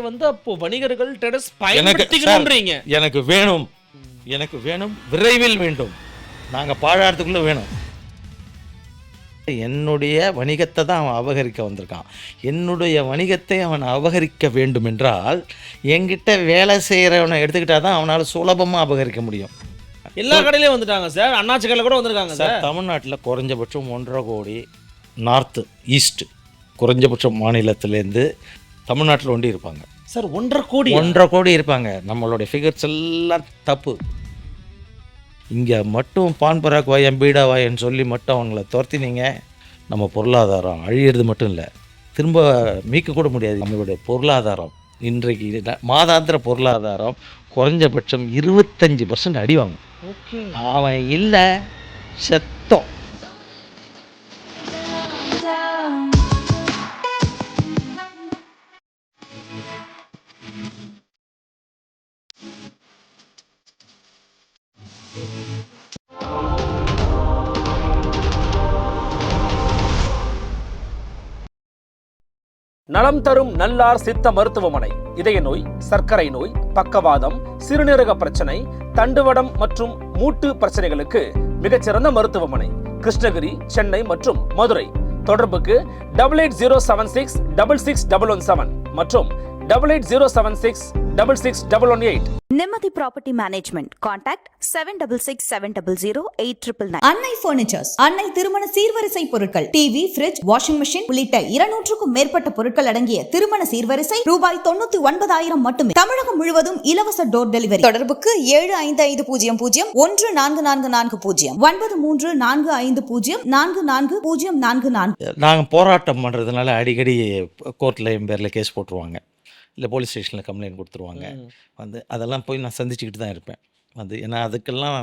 வந்து அப்போ வணிகர்கள் ட்ரேடர்ஸ் பயன்படுத்திக்கணும்ன்றீங்க. எனக்கு வேணும் விரைவில் வேண்டும். நாங்கள் பாழாடுறதுக்குள்ளே வேணும். என்னுடைய வணிகத்தை தான் அவன் அபகரிக்க வந்திருக்கான். என்னுடைய வணிகத்தை அவன் அபகரிக்க வேண்டும் என்றால் என்கிட்ட வேலை செய்கிறவனை எடுத்துக்கிட்டால் தான் அவனால் சுலபமாக அபகரிக்க முடியும். எல்லா கடையிலையும் வந்துட்டாங்க சார். அண்ணாச்சி கடையில் கூட வந்திருக்காங்க சார். தமிழ்நாட்டில் குறைஞ்சபட்சம் 1.5 கோடி நார்த்து ஈஸ்ட் குறைஞ்சபட்சம் மாநிலத்திலேருந்து தமிழ்நாட்டில் ஒண்டி இருப்பாங்க சார். 1.5 கோடி இருப்பாங்க. நம்மளுடைய ஃபிகர்ஸ் எல்லாம் தப்பு. இங்கே மட்டும் பான்பராக் வாயன் பீடா வாயன்னு சொல்லி மட்டும் அவங்கள துரத்தினீங்க, நம்ம பொருளாதாரம் அழியிறது மட்டும் இல்லை, திரும்ப மீட்க கூட முடியாது. நம்மளுடைய பொருளாதாரம் இன்றைக்கு மாதாந்திர பொருளாதாரம் குறைஞ்சபட்சம் 25% அடி வாங்கும். அவன் இல்லை செத்தோம். நலம் தரும் நல்லார் சித்த மருத்துவமனை இதய நோய், சர்க்கரை நோய், பக்கவாதம், சிறுநீரக பிரச்சனை, தண்டுவடம் மற்றும் மூட்டு பிரச்சனைகளுக்கு மிகச்சிறந்த மருத்துவமனை கிருஷ்ணகிரி, சென்னை மற்றும் மதுரை. தொடர்புக்கு 8807666117 மற்றும் 8807666118. Nimati Property Management. Contact 7667008999. அன்னை பர்னிச்சர்ஸ். அன்னை திருமண சீர்வரிசை பொருட்கள், டிவி, ஃபிரிட்ஜ், வாஷிங் மெஷின் உள்ளிட்ட 200க்கும் மேற்பட்ட பொருட்கள் அடங்கிய திருமண சீர்வரிசை ரூபாய் 99,000 மட்டுமே. தமிழகம் முழுவதும் இலவச டோர் டெலிவரி. தொடர்புக்கு 7550014440 9345044044. நாங்கள் போராட்டம் பண்ணுறதுனால அடிக்கடி கோர்ட்டில் என் பேரில் கேஸ் போட்டுருவாங்க, இல்லை போலீஸ் ஸ்டேஷனில் கம்ப்ளைண்ட் கொடுத்துருவாங்க. வந்து அதெல்லாம் போய் நான் சந்திச்சுக்கிட்டு தான் இருப்பேன். வந்து ஏன்னா அதுக்கெல்லாம்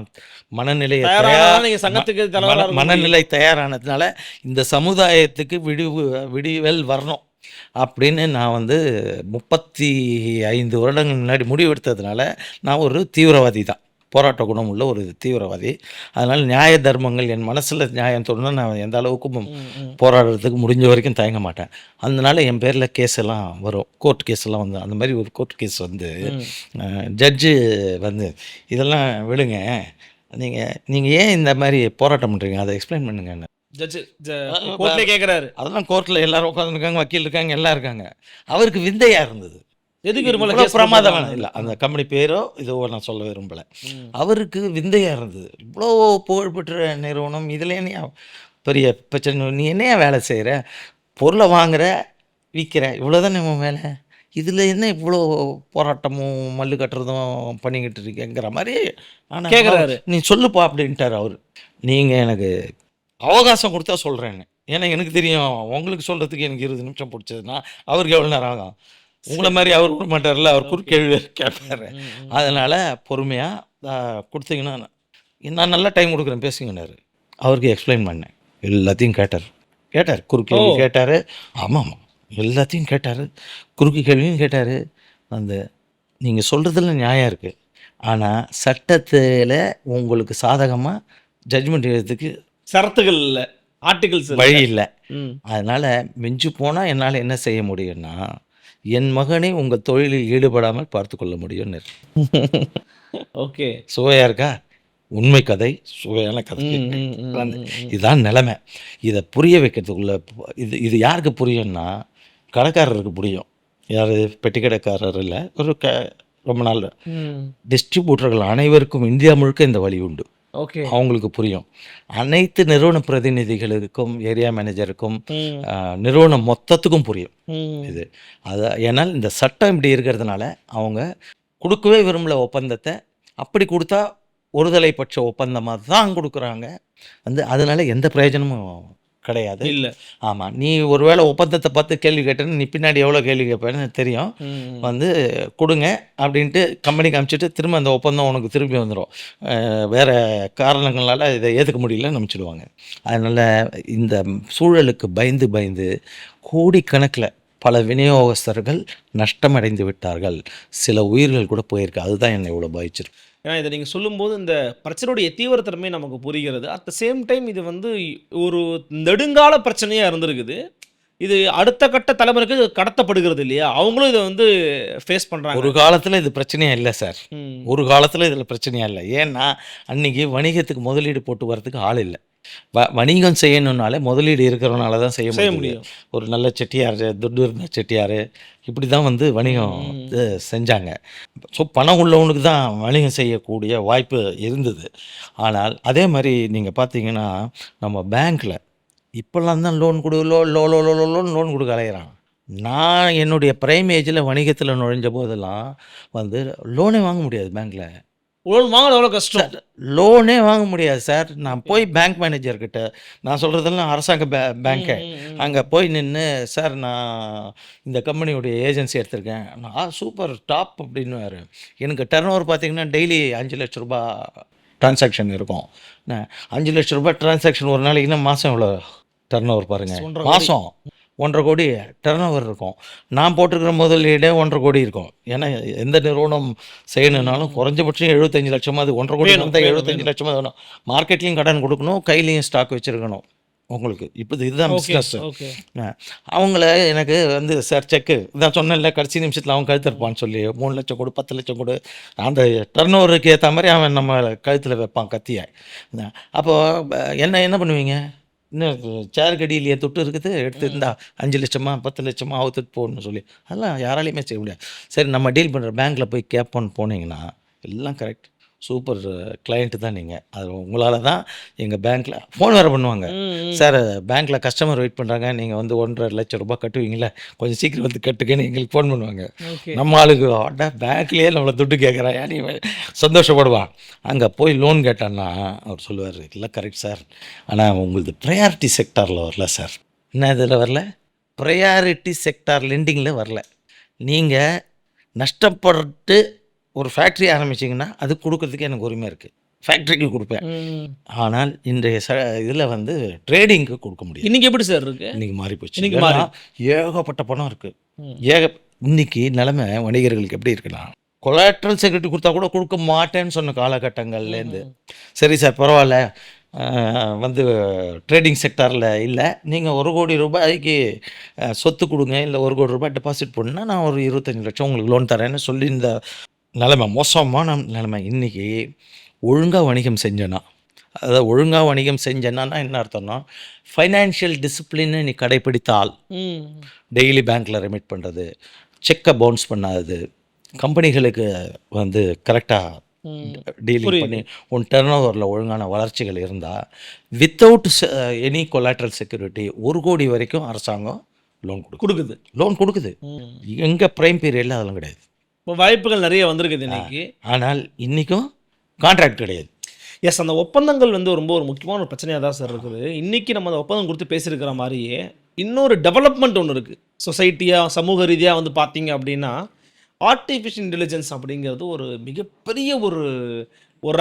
மனநிலை தயாரானதுனால இந்த சமுதாயத்துக்கு விடிவெல் வரணும் அப்படின்னு நான் வந்து 35 வருடங்கள் முன்னாடி முடிவெடுத்ததுனால நான் ஒரு தீவிரவாதி தான், போராட்ட குணம் உள்ள ஒரு தீவிரவாதி. அதனால் நியாய தர்மங்கள் என் மனசில் நியாயம் தோணுன்னா நான் எந்த அளவுக்கும் போராடுறதுக்கு முடிஞ்ச வரைக்கும் தயங்க மாட்டேன். அதனால என் பேரில் கேஸ் எல்லாம் வரும், கோர்ட் கேஸ் எல்லாம் வந்து. அந்த மாதிரி ஒரு கோர்ட் கேஸ் வந்து ஜட்ஜு வந்து இதெல்லாம் விடுங்க, நீங்கள் ஏன் இந்த மாதிரி போராட்டம் பண்ணுறீங்க, அதை எக்ஸ்பிளைன் பண்ணுங்க என்ன கேட்குறாரு. அதெல்லாம் கோர்ட்டில் எல்லாரும் உட்காந்துருக்காங்க, வக்கீல் இருக்காங்க, எல்லாம் இருக்காங்க. அவருக்கு விந்தையாக இருந்தது. எதுக்கு பிரமாதம் இல்லை, அந்த கம்பெனி பேரோ இதோ நான் சொல்ல விரும்பலை. அவருக்கு விந்தையாக இருந்தது. இவ்வளோ புகழ்பெற்ற நிறுவனம், இதில் நீ பெரிய பிரச்சனை, நீ என்னையா வேலை செய்கிற, பொருளை வாங்குற விற்கிற, இவ்வளோதானே உன் வேலை, இதில் என்ன இவ்வளோ போராட்டமும் மல்லு கட்டுறதும் பண்ணிக்கிட்டு இருக்கேங்கிற மாதிரி ஆனால் கேட்குறாரு. நீ சொல்லுப்பா அப்படின்ட்டார் அவர். நீங்கள் எனக்கு அவகாசம் கொடுத்தா சொல்கிறேன்னு, ஏன்னா எனக்கு தெரியும் உங்களுக்கு சொல்கிறதுக்கு எனக்கு 20 நிமிஷம் பிடிச்சதுன்னா அவருக்கு எவ்வளோ நேரம் ஆகும். உங்களை மாதிரி அவர் விட மாட்டார்ல, அவர் குறுக்கேள்வி கேட்பார். அதனால் பொறுமையாக கொடுத்தீங்கன்னா நான் நல்லா டைம் கொடுக்குறேன் பேசுங்கன்னாரு. அவருக்கு எக்ஸ்பிளைன் பண்ணேன், எல்லாத்தையும் கேட்டார் குறுக்கேள்வி கேட்டார். ஆமாம் எல்லாத்தையும் கேட்டார், குறுக்கு கேள்வியும் கேட்டார். அந்த நீங்கள் சொல்கிறதுல நியாயம் இருக்குது, ஆனால் சட்டத்தில் உங்களுக்கு சாதகமாக ஜட்ஜ்மெண்ட் எழுதுறதுக்கு சரத்துகள் இல்லை, ஆர்டிகல்ஸ் வழி இல்லை. அதனால் மிஞ்சு போனால் என்னால் என்ன செய்ய முடியும்னா என் மகனை உங்கள் தொழிலில் ஈடுபடாமல் பார்த்து கொள்ள முடியும்னு. ஓகே, சுவையாக இருக்கா? உண்மை கதை, சுவையான கதை. இதுதான் நிலைமை. இதை புரிய வைக்கிறதுக்குள்ள இது யாருக்கு புரியும்னா கடைக்காரருக்கு புரியும். யார்? பெட்டி கடைக்காரர் இல்லை, ஒரு ரொம்ப நாள் டிஸ்ட்ரிபியூட்டர்கள் அனைவருக்கும் இந்தியா முழுக்க இந்த வழி உண்டு. ஓகே, அவங்களுக்கு புரியும். அனைத்து நிறுவன பிரதிநிதிகளுக்கும், ஏரியா மேனேஜருக்கும், நிறுவனம் மொத்தத்துக்கும் புரியும் இது. ஏன்னால் இந்த சட்டம் இப்படி இருக்கிறதுனால அவங்க கொடுக்கவே விரும்பல ஒப்பந்தத்தை. அப்படி கொடுத்தா ஒருதலை பட்ச ஒப்பந்தமாக தான் கொடுக்குறாங்க. வந்து அதனால எந்த பிரயோஜனமும் கிடையாது. இல்லை. ஆமாம், நீ ஒருவேளை ஒப்பந்தத்தை பார்த்து கேள்வி கேட்டேன்னு நீ பின்னாடி எவ்வளோ கேள்வி கேட்பேன்னு தெரியும். வந்து கொடுங்க அப்படின்ட்டு கம்பெனி காமிச்சிட்டு திரும்ப அந்த ஒப்பந்தம் உனக்கு திரும்பி வந்துடும். வேறு காரணங்களால் இதை ஏற்றுக்க முடியலன்னு நினச்சிடுவாங்க. அதனால் இந்த சூழலுக்கு பயந்து கோடிக்கணக்கில் பல விநியோகஸ்தர்கள் நஷ்டமடைந்து விட்டார்கள். சில உயிர்கள் கூட போயிருக்கு. அதுதான் என்னை இவ்வளோ பாதிச்சிருக்கு. ஏன்னா இதை நீங்கள் சொல்லும்போது இந்த பிரச்சனையுடைய தீவிரத்தன்மை நமக்கு புரிகிறது. அட் த சேம் டைம் இது வந்து ஒரு நெடுங்கால பிரச்சனையாக இருந்திருக்குது. இது அடுத்த கட்ட தலைமுறைக்கு கடத்தப்படுகிறது இல்லையா? அவங்களும் இதை வந்து ஃபேஸ் பண்ணுறாங்க. ஒரு காலத்தில் இது பிரச்சனையே இல்லை சார். ஒரு காலத்தில் இதில் பிரச்சனையா இல்லை. ஏன்னா அன்றைக்கி வணிகத்துக்கு முதலீடு போட்டு வரதுக்கு ஆள் இல்லை. வணிகம் செய்யணுன்னாலே முதலீடு இருக்கிறவனால தான் செய்ய முடியும். ஒரு நல்ல செட்டியார், துட்டு இருந்த செட்டியார், இப்படி தான் வந்து வணிகம் செஞ்சாங்க. ஸோ பணம் உள்ளவனுக்கு தான் வணிகம் செய்யக்கூடிய வாய்ப்பு இருந்தது. ஆனால் அதே மாதிரி நீங்கள் பார்த்தீங்கன்னா நம்ம பேங்க்கில் இப்போல்லாம் தான் லோன் கொடு லோன் கொடுக்க அலையிறான். நான் என்னுடைய பிரைம் ஏஜில் வணிகத்தில் நுழைஞ்ச போதெல்லாம் வந்து லோனே வாங்க முடியாது பேங்க்கில். லோன் வாங்க எவ்வளோ கஷ்டம். லோனே வாங்க முடியாது சார். நான் போய் பேங்க் மேனேஜர்கிட்ட, நான் சொல்கிறதெல்லாம் அரசாங்க பேங்க்கு, அங்கே போய் நின்று, சார் நான் இந்த கம்பெனியுடைய ஏஜென்சி எடுத்திருக்கேன், நான் சூப்பர் டாப் அப்படின்னுவார். எனக்கு டர்ன் ஓவர் பார்த்தீங்கன்னா டெய்லி 5 லட்ச ரூபா ட்ரான்சாக்ஷன் இருக்கும். 5 லட்ச ரூபா ட்ரான்சாக்ஷன் ஒரு நாளைக்குன்னா மாதம் எவ்வளோ டர்ன் ஓவர் பாருங்கள். மாதம் 1.5 கோடி டர்ன் ஓவர் இருக்கும். நான் போட்டிருக்கிற முதலீடே 1.5 கோடி இருக்கும். ஏன்னா எந்த நிறுவனம் செய்யணுன்னாலும் குறைஞ்சபட்சம் 75 லட்சமாக, அது 1.5 கோடி வந்தால் 75 லட்சமாக வேணும். மார்க்கெட்லேயும் கடன் கொடுக்கணும், கையிலையும் ஸ்டாக் வச்சுருக்கணும் உங்களுக்கு. இப்போ இதுதான் பிஸ்னஸ். அவங்கள எனக்கு வந்து சார் செக்கு இதான் சொன்னேன்ல, கடைசி நிமிஷத்தில் அவன் கழுத்திருப்பான்னு சொல்லி 3 லட்சம் கொடு, 10 லட்சம் கொடு, அந்த டர்ன் ஓவருக்கு ஏற்ற மாதிரி அவன் நம்ம கழுத்தில் வைப்பான் கத்தியை. அப்போது என்ன பண்ணுவீங்க? இன்னும் சேர் கடியிலேயே தொட்டு இருக்குது, எடுத்துருந்தா 5 லட்சமா 10 லட்சமா அவுத்துட்டு போகணும்னு சொல்லி அதெல்லாம் யாராலையுமே செய்ய முடியாது. சரி, நம்ம டீல் பண்ணுற பேங்க்கில் போய் கேட்போன்னு போனீங்கன்னா எல்லாம் கரெக்ட், சூப்பர் கிளைண்ட்டு தான் நீங்கள். அது உங்களால் தான் எங்கள் பேங்க்கில் ஃபோன் வேறு பண்ணுவாங்க. சார் பேங்க்கில் கஸ்டமர் வெயிட் பண்ணுறாங்க, நீங்கள் வந்து 1.5 லட்சம் ரூபாய் கட்டுவீங்களே, கொஞ்சம் சீக்கிரம் வந்து கட்டுக்கன்னு எங்களுக்கு ஃபோன் பண்ணுவாங்க. நம்ம ஆளுக்கு பேங்க்லேயே நம்மளை துட்டு கேட்குறான், நீ சந்தோஷப்படுவான். அங்கே போய் லோன் கேட்டான்னா அவர் சொல்லுவார், இல்லை கரெக்ட் சார், ஆனால் உங்களுக்கு ப்ரையாரிட்டி செக்டாரில் வரல சார். என்ன இதில் வரல? ப்ரையாரிட்டி செக்டார் லெண்டிங்கில் வரல. நீங்கள் நஷ்டப்பட்டு ஒரு ஃபேக்ட்ரி ஆரம்பிச்சிங்கன்னா அது கொடுக்கறதுக்கு எனக்கு உரிமை இருக்குது, ஃபேக்ட்ரிக்கு கொடுப்பேன். ஆனால் இன்றைய இதில் வந்து ட்ரேடிங்க்கு கொடுக்க முடியும். இன்றைக்கி எப்படி சார் இருக்குது? இன்றைக்கி மாறி போச்சு. ஏகப்பட்ட பணம் இருக்குது. இன்னைக்கு நிலைமை வணிகர்களுக்கு எப்படி இருக்குன்னா, கொலாட்ரல் செக்யூரிட்டி கொடுத்தா கூட கொடுக்க மாட்டேன்னு சொன்ன காலகட்டங்கள்லேருந்து, சரி சார் பரவாயில்ல வந்து ட்ரேடிங் செக்டாரில் இல்லை, நீங்கள் 1 கோடி ரூபாய்க்கு சொத்து கொடுங்க, இல்லை 1 கோடி ரூபாய் டெபாசிட் பண்ணுன்னா நான் ஒரு 25 லட்சம் உங்களுக்கு லோன் தரேன்னு சொல்லி இந்த நிலைமை, மோசமான நிலைமை. இன்றைக்கி ஒழுங்காக வணிகம் செஞ்சேன்னா, அதாவது ஒழுங்காக வணிகம் செஞ்சேன்னா என்ன அர்த்தம்னா, ஃபைனான்ஷியல் டிசிப்ளின்னு நீ கடைப்பிடித்தால், டெய்லி பேங்க்கில் ரெமிட் பண்ணுறது, செக்கை பவுன்ஸ் பண்ணாதது, கம்பெனிகளுக்கு வந்து கரெக்டாக டீலிங் பண்ணி உன் டர்ன் ஓவரில் ஒழுங்கான வளர்ச்சிகள் இருந்தால், வித்தவுட் எனி கொலாட்ரல் செக்யூரிட்டி 1 கோடி வரைக்கும் அரசாங்கம் லோன் கொடுக்குது. எங்கள் ப்ரைம் பீரியடில் அதெல்லாம் கிடையாது. இப்போ வாய்ப்புகள் நிறைய வந்திருக்குது இன்னைக்கு. ஆனால் இன்றைக்கும் கான்ட்ராக்ட் கிடையாது. எஸ், அந்த ஒப்பந்தங்கள் வந்து ரொம்ப ஒரு முக்கியமான ஒரு பிரச்சனையாக தான் சார் இருக்குது. இன்றைக்கி நம்ம அந்த ஒப்பந்தம் கொடுத்து பேசியிருக்கிற மாதிரியே இன்னொரு டெவலப்மெண்ட் ஒன்று இருக்குது சொசைட்டியாக, சமூக ரீதியாக வந்து பார்த்தீங்க அப்படின்னா, ஆர்டிஃபிஷியல் இன்டெலிஜென்ஸ் அப்படிங்கிறது ஒரு மிகப்பெரிய ஒரு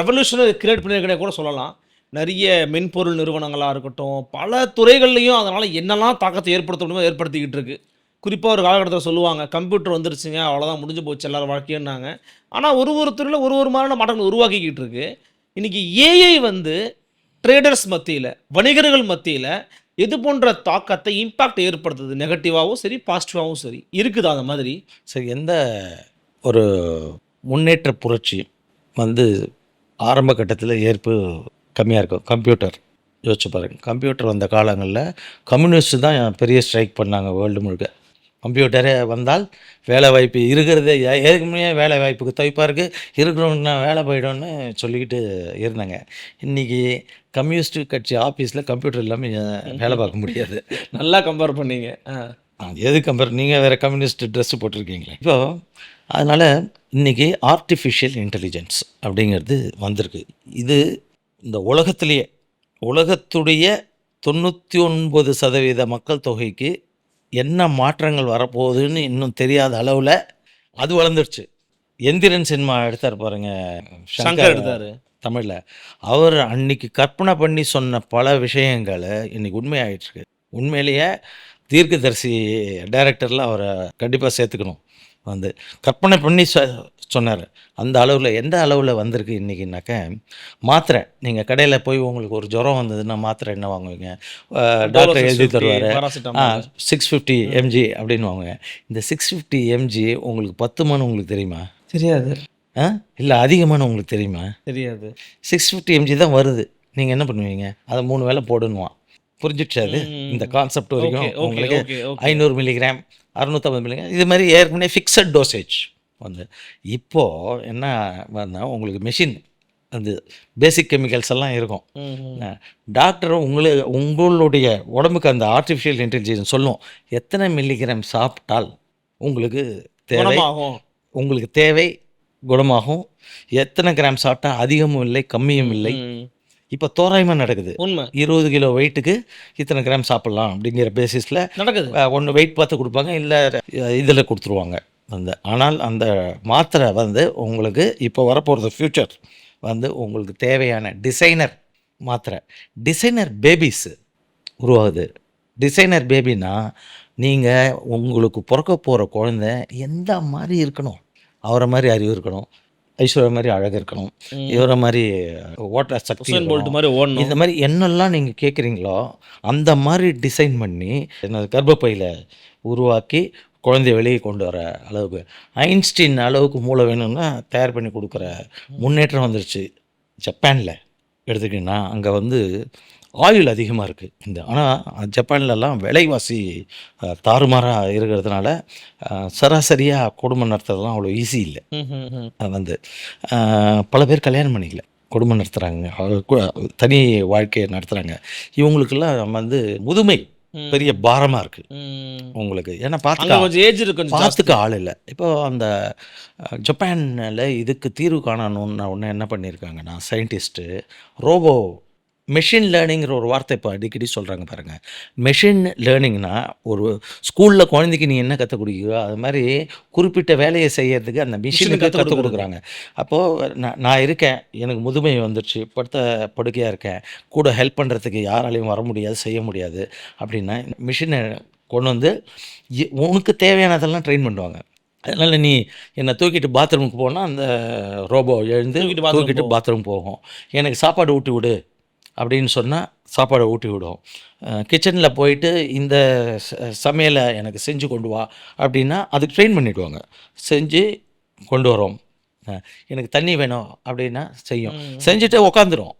ரெவல்யூஷனை கிரியேட் பண்ணியிருக்கே கூட சொல்லலாம். நிறைய மென்பொருள் நிறுவனங்களாக இருக்கட்டும், பல துறைகள்லையும் அதனால் என்னெல்லாம் தாக்கத்தை ஏற்படுத்த முடியுமோ ஏற்படுத்திக்கிட்டு இருக்குது. குறிப்பாக ஒரு காலகட்டத்தில் சொல்லுவாங்க, கம்ப்யூட்டர் வந்துருச்சுங்க அவ்வளோதான் முடிஞ்சு போச்சு எல்லாரும் வாழ்க்கைன்னாங்க. ஆனால் ஒரு துறையில் ஒரு மாதிரியான மாற்றங்கள் உருவாக்கிக்கிட்டு இருக்கு. இன்றைக்கி ஏஐ வந்து ட்ரேடர்ஸ் மத்தியில், வணிகர்கள் மத்தியில் எது போன்ற தாக்கத்தை, இம்பேக்ட் ஏற்படுத்துது? நெகட்டிவாகவும் சரி, பாசிட்டிவாகவும் சரி இருக்குதா? அந்த மாதிரி சரி, எந்த ஒரு முன்னேற்ற புரட்சி வந்து ஆரம்ப கட்டத்தில் ஏற்பு கம்மியாக இருக்கும். கம்ப்யூட்டர் யோசிச்சு பாருங்கள். கம்ப்யூட்டர் வந்த காலங்களில் கம்யூனிஸ்ட் தான் பெரிய ஸ்ட்ரைக் பண்ணாங்க வேர்ல்டு முழுக்க. கம்ப்யூட்டரே வந்தால் வேலை வாய்ப்பு இருக்கிறதே ஏற்கனவே வேலை வாய்ப்புக்கு தவிப்பாக இருக்குது, இருக்கிறவங்கன்னா வேலை போய்டும்னு சொல்லிக்கிட்டு இருந்தாங்க. இன்றைக்கி கம்யூனிஸ்ட் கட்சி ஆஃபீஸில் கம்ப்யூட்டர் இல்லாமல் வேலை பார்க்க முடியாது. நல்லா கம்பேர் பண்ணீங்க. எது கம்பேர்? நீங்கள் வேறு கம்யூனிஸ்ட் ட்ரெஸ்ஸு போட்டிருக்கீங்களே. இப்போது அதனால் இன்றைக்கி ஆர்டிஃபிஷியல் இன்டெலிஜென்ஸ் அப்படிங்கிறது வந்திருக்கு. இது இந்த உலகத்துடைய 99% மக்கள் தொகைக்கு என்ன மாற்றங்கள் வரப்போகுதுன்னு இன்னும் தெரியாத அளவில் அது வளர்ந்துருச்சு. எந்திரன் சினிமா எடுத்தார் பாருங்க, சங்கர் எடுத்தார் தமிழில். அவர் அன்னைக்கு கற்பனை பண்ணி சொன்ன பல விஷயங்களை இன்றைக்கி உண்மையாகிட்டுருக்கு. உண்மையிலேயே தீர்க்கதரிசி டைரக்டரில் அவரை கண்டிப்பாக சேர்த்துக்கணும். வந்து கற்பனை பண்ணி சொன்னார். அந்த அளவில் எந்த அளவில் வந்திருக்கு இன்றைக்கினாக்க, மாத்திரை நீங்கள் கடையில் போய் உங்களுக்கு ஒரு ஜுரம் வந்ததுன்னா மாத்திரை என்ன வாங்குவீங்க? டாக்டர் எழுதி தருவார், 650 mg அப்படின்னு வாங்குங்க. இந்த 650 mg உங்களுக்கு 10 உங்களுக்கு தெரியுமா? தெரியாது. இல்லை அதிகமான உங்களுக்கு தெரியுமா? தெரியாது. 650 mg தான் வருது. நீங்கள் என்ன பண்ணுவீங்க? அதை 3 வேளை போடணுமா? புரிஞ்சிடுச்சு அது இந்த கான்செப்ட் வரைக்கும் உங்களுக்கு. 500 மில்லிகிராம், 650 மில்லிகிராம், இது மாதிரி ஏற்கனவே ஃபிக்ஸட் டோசேஜ் வந்து. இப்போது என்ன வந்தால் உங்களுக்கு மெஷின் அந்த பேசிக் கெமிக்கல்ஸ் எல்லாம் இருக்கும். டாக்டரும் உங்களுடைய உடம்புக்கு அந்த ஆர்டிஃபிஷியல் இன்டெலிஜென்ஸ் சொல்லும் எத்தனை மில்லிகிராம் சாப்பிட்டால் உங்களுக்கு தேவை குணமாகும், எத்தனை கிராம் சாப்பிட்டா அதிகமும் இல்லை கம்மியும் இல்லை. இப்போ தோராயமாக நடக்குது. உண்மை. 20 கிலோ வெயிட்டுக்கு இத்தனை கிராம் சாப்பிட்லாம் அப்படிங்கிற பேசிஸில் நடக்குது. ஒன்று வெயிட் பார்த்து கொடுப்பாங்க, இல்லை இதில் கொடுத்துருவாங்க அந்த. ஆனால் அந்த மாத்திரை வந்து உங்களுக்கு இப்போ வரப்போகிறது ஃப்யூச்சர் வந்து உங்களுக்கு தேவையான டிசைனர் மாத்திரை, டிசைனர் பேபிஸ் உருவாகுது. டிசைனர் பேபின்னா நீங்கள் உங்களுக்கு பிறக்க போகிற குழந்தை எந்த மாதிரி இருக்கணும்? அவரை மாதிரி அறிவு இருக்கணும், ஐஸ்வர்யா மாதிரி அழகு இருக்கணும், இவரை மாதிரி ஓட்ட சக்தி மாதிரி ஓடணும். இந்த மாதிரி என்னெல்லாம் நீங்கள் கேட்குறீங்களோ அந்த மாதிரி டிசைன் பண்ணி என்னது கர்ப்பப்பையில் உருவாக்கி குழந்தைய வெளியே கொண்டு வர அளவுக்கு, ஐன்ஸ்டீன் அளவுக்கு மூளை வேணும்னா தயார் பண்ணி கொடுக்குற முன்னேற்றம் வந்துருச்சு. ஜப்பானில் எடுத்துக்கிட்டிங்கன்னா அங்கே வந்து ஆயில் அதிகமாக இருக்குது இந்த. ஆனால் ஜப்பான்லலாம் விலைவாசி தாறுமாறாக இருக்கிறதுனால சராசரியாக குடும்பம் நடத்துறதுலாம் அவ்வளோ ஈஸி இல்லை. வந்து பல பேர் கல்யாணம் பண்ணிக்கல, குடும்பம் நடத்துகிறாங்க, தனி வாழ்க்கையை நடத்துகிறாங்க. இவங்களுக்கெல்லாம் வந்து முதுமை பெரிய பாரமாக இருக்குது உங்களுக்கு. ஏன்னா பார்த்துக்க ஆள் இல்லை. இப்போ அந்த ஜப்பானில் இதுக்கு தீர்வு காணணும்னு ஒன்று என்ன பண்ணியிருக்காங்கன்னா சயின்டிஸ்ட்டு ரோபோ மெஷின் லேர்னிங்கிற ஒரு வார்த்தை இப்போ அடிக்கடி சொல்கிறாங்க பாருங்கள். மெஷின் லேர்னிங்னா ஒரு ஸ்கூலில் குழந்தைக்கு நீ என்ன கற்றுக் கொடுக்குறோ அது மாதிரி குறிப்பிட்ட வேலையை செய்யறதுக்கு அந்த மிஷினுக்கு கற்றுக் கொடுக்குறாங்க. அப்போது நான் இருக்கேன், எனக்கு முதுமை வந்துடுச்சு, படுக்கையாக இருக்கேன், கூட ஹெல்ப் பண்ணுறதுக்கு யாராலையும் வர முடியாது, செய்ய முடியாது அப்படின்னா மிஷினை கொண்டு வந்து உனக்கு தேவையானதெல்லாம் ட்ரெயின் பண்ணுவாங்க. அதனால் நீ என்னை தூக்கிட்டு பாத்ரூமுக்கு போனால் அந்த ரோபோ எழுந்து தூக்கிட்டு பாத்ரூம் போகும். எனக்கு சாப்பாடு ஊட்டி விடு அப்படின்னு சொன்னால் சாப்பாடை ஊட்டி விடும். கிச்சனில் போயிட்டு இந்த சமையலை எனக்கு செஞ்சு கொண்டு வா அப்படின்னா அதுக்கு ட்ரெயின் பண்ணிவிடுவாங்க, செஞ்சு கொண்டு வரோம். எனக்கு தண்ணி வேணும் அப்படின்னா செய்யும், செஞ்சுட்டு உட்காந்துரும்,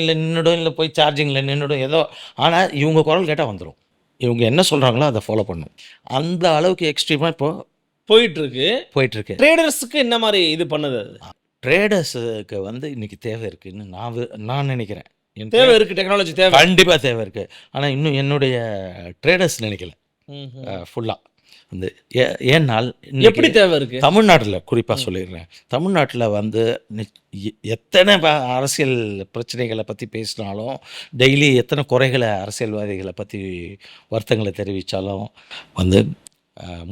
இல்லை நின்றுடும், இல்லை போய் சார்ஜிங்கில் நின்றுடும் ஏதோ. ஆனால் இவங்க குரல் கேட்டால் வந்துடும், இவங்க என்ன சொல்கிறாங்களோ அதை ஃபாலோ பண்ணும். அந்த அளவுக்கு எக்ஸ்ட்ரீமாக இப்போது போயிட்டுருக்கு. ட்ரேடர்ஸுக்கு என்ன மாதிரி இது பண்ணுது? ட்ரேடர்ஸுக்கு வந்து இன்றைக்கி தேவை இருக்குதுன்னு நான் நினைக்கிறேன். தேவை இருக்குது, டெக்னாலஜி தேவை, கண்டிப்பாக தேவை இருக்குது. ஆனால் இன்னும் என்னுடைய ட்ரேடர்ஸ் நினைக்கல ஃபுல்லாக வந்து. ஏன்னால் எப்படி தேவை இருக்குது தமிழ்நாட்டில் குறிப்பாக சொல்லிடுறேன். தமிழ்நாட்டில் வந்து எத்தனை அரசியல் பிரச்சனைகளை பற்றி பேசினாலும், டெய்லி எத்தனை குறைகளை அரசியல்வாதிகளை பற்றி வருத்தங்களை தெரிவித்தாலும் வந்து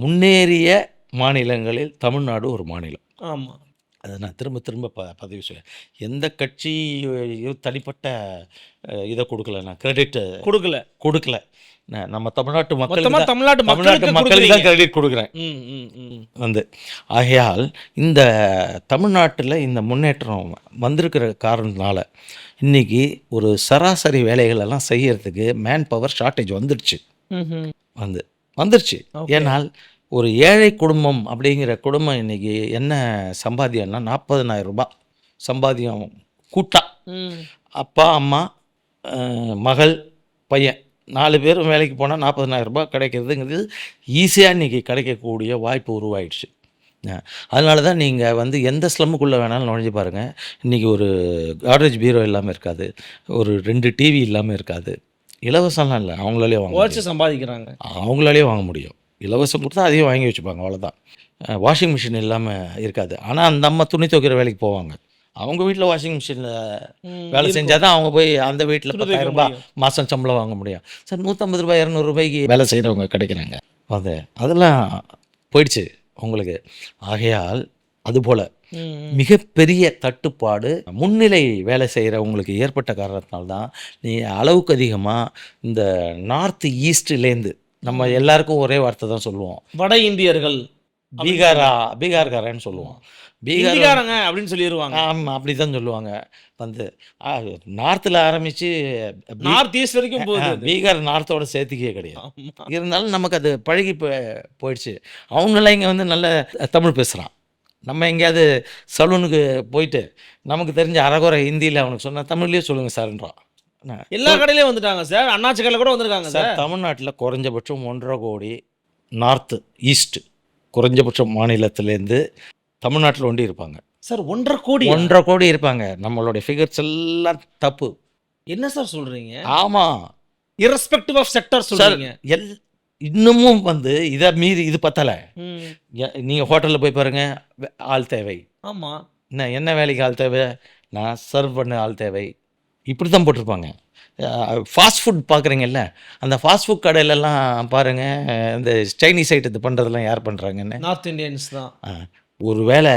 முன்னேறிய மாநிலங்களில் தமிழ்நாடு ஒரு மாநிலம். ஆமாம், அதை நான் திரும்ப பதிவு செய்வேன். எந்த கட்சியும் தனிப்பட்ட இதை கொடுக்கல, நான் கிரெடிட் கொடுக்கல. நம்ம தமிழ்நாட்டு மக்களுக்கு தான் கிரெடிட் கொடுக்குறேன் வந்து. ஆகையால் இந்த தமிழ்நாட்டில் இந்த முன்னேற்றம் வந்திருக்கிற காரணத்தினால இன்றைக்கி ஒரு சராசரி வேலைகளெல்லாம் செய்யறதுக்கு மேன் பவர் ஷார்ட்டேஜ் வந்துடுச்சு. ஏன்னால் ஒரு ஏழை குடும்பம் அப்படிங்கிற குடும்பம் இன்றைக்கி என்ன சம்பாத்தியம்னா 40,000 ரூபாய் சம்பாத்தியம் கூட்டா. அப்பா அம்மா மகள் பையன் 4 பேரும் வேலைக்கு போனால் 40,000 ரூபாய் கிடைக்கிறதுங்கிறது ஈஸியாக இன்றைக்கி கிடைக்கக்கூடிய வாய்ப்பு உருவாயிடுச்சு. அதனால தான் நீங்கள் வந்து எந்த ஸ்லம்முக்குள்ளே வேணாலும் நுழைஞ்சு பாருங்கள், இன்றைக்கி ஒரு காட்ரேஜ் பீரோ இல்லாமல் இருக்காது, ஒரு 2 டிவி இல்லாமல் இருக்காது. இலவசம்லாம் இல்லை, அவங்களாலே சம்பாதிக்கிறாங்க, அவங்களாலே வாங்க முடியும். இலவசம் கொடுத்தா அதையும் வாங்கி வச்சுப்பாங்க, அவ்வளோதான். வாஷிங் மிஷின் இல்லாமல் இருக்காது. ஆனால் அந்த அம்மா துணி துவைக்கிற வேலைக்கு போவாங்க, அவங்க வீட்டில் வாஷிங் மிஷினில் வேலை செஞ்சால் தான் அவங்க போய் அந்த வீட்டில் 10,000 ரூபாய் மாதம் சம்பளம் வாங்க முடியும். சார் 150 ரூபாய் 200 ரூபாய்க்கு வேலை செய்கிறவங்க கிடைக்கிறாங்க. அதெல்லாம் போயிடுச்சு உங்களுக்கு. ஆகையால் அதுபோல் மிகப்பெரிய தட்டுப்பாடு முன்னிலை வேலை செய்கிறவங்களுக்கு ஏற்பட்ட காரணத்தினால்தான் நீ அளவுக்கு அதிகமாக இந்த நார்த் ஈஸ்ட்லேருந்து நம்ம எல்லாருக்கும் ஒரே வார்த்தை தான் சொல்லுவோம், வட இந்தியர்கள் பீகார்காரன்னு சொல்லுவோம். பீகார் ஹிந்திக்காரங்க அப்படின்னு சொல்லிடுவாங்க. ஆமாம், அப்படி தான் சொல்லுவாங்க. வந்து நார்த்தில் ஆரம்பித்து நார்த் ஈஸ்ட் வரைக்கும் போகுது அது. பீகார் நார்த்தோட சேர்த்துக்கே கிடையாது. ஆமா. இருந்தாலும் நமக்கு அது பழகி போயிடுச்சு. அவங்களாம் இங்கே வந்து நல்ல தமிழ் பேசுகிறான். நம்ம எங்கேயாவது சலூனுக்கு போயிட்டு நமக்கு தெரிஞ்ச அரைகுறை ஹிந்தியில் அவனுக்கு சொன்னால் தமிழ்லேயே சொல்லுங்கள் சார்ன்றான். எல்லா கடையிலயும் வந்துட்டாங்க சார். அண்ணாச்சி கடையில் கூட வந்திருக்காங்க சார் சார். தமிழ்நாட்டில் குறைஞ்சபட்சம் 1.5 கோடி நார்த்து ஈஸ்ட் குறைஞ்சபட்சம் மாநிலத்திலேருந்து தமிழ்நாட்டில் ஒண்டி இருப்பாங்க. சார் 1.5 கோடி 1.5 கோடி இருப்பாங்க. நம்மளுடைய ஃபிகர்ஸ் எல்லாம் தப்பு. என்ன சார் சொல்றீங்க? ஆமாம் irrespective ஆஃப் செக்டர் சார். சொல்றீங்க. இன்னமும் வந்து இதை மீறி இது பத்தலை. ம். நீங்கள் ஹோட்டலில் போய் பாருங்கள், ஆள் தேவை. ஆமா. என்ன வேலைக்கு ஆள் தேவை? நான் சர்வ் பண்ண ஆள் தேவை. இப்படி தான் போட்டிருப்பாங்க. ஃபாஸ்ட் ஃபுட் பார்க்குறீங்கல்ல, அந்த ஃபாஸ்ட் ஃபுட் கடையிலலாம் பாருங்கள், இந்த சைனீஸ் ஐட்டத்தை பண்ணுறதெல்லாம் யார் பண்ணுறாங்கன்னு. நார்த் இந்தியன்ஸ் தான். ஒருவேளை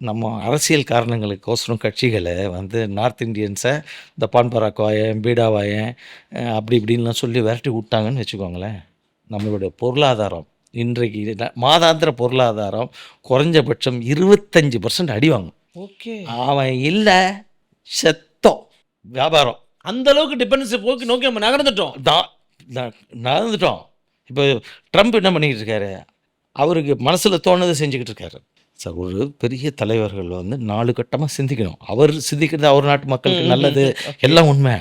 நம்ம அரசியல் காரணங்களுக்கோசரம் கட்சிகளை வந்து நார்த் இந்தியன்ஸை இந்த பான்பராக் வாயன், பீடா வாயன், அப்படி இப்படின்லாம் சொல்லி விரட்டி விட்டாங்கன்னு வச்சுக்கோங்களேன். நம்மளுடைய பொருளாதாரம் இன்றைக்கு மாதாந்திர பொருளாதாரம் குறைஞ்சபட்சம் 25% அடி வாங்கும். ஓகே. அவன் இல்லை செத்தோம் வியாபாரம். அந்த அளவுக்கு டிபெண்டன்சி போக்கு நோக்கி நம்ம நகர்ந்துட்டோம். நடந்துட்டோம். இப்போ ட்ரம்ப் என்ன பண்ணிக்கிட்டு இருக்காரு? அவருக்கு மனசில் தோணுதை செஞ்சுக்கிட்டு இருக்காரு. சார், ஒரு பெரிய தலைவர்கள் வந்து 4 கட்டமாக சிந்திக்கணும். அவர் சிந்திக்கிறது அவர் நாட்டு மக்களுக்கு நல்லது, எல்லாம் உண்மை.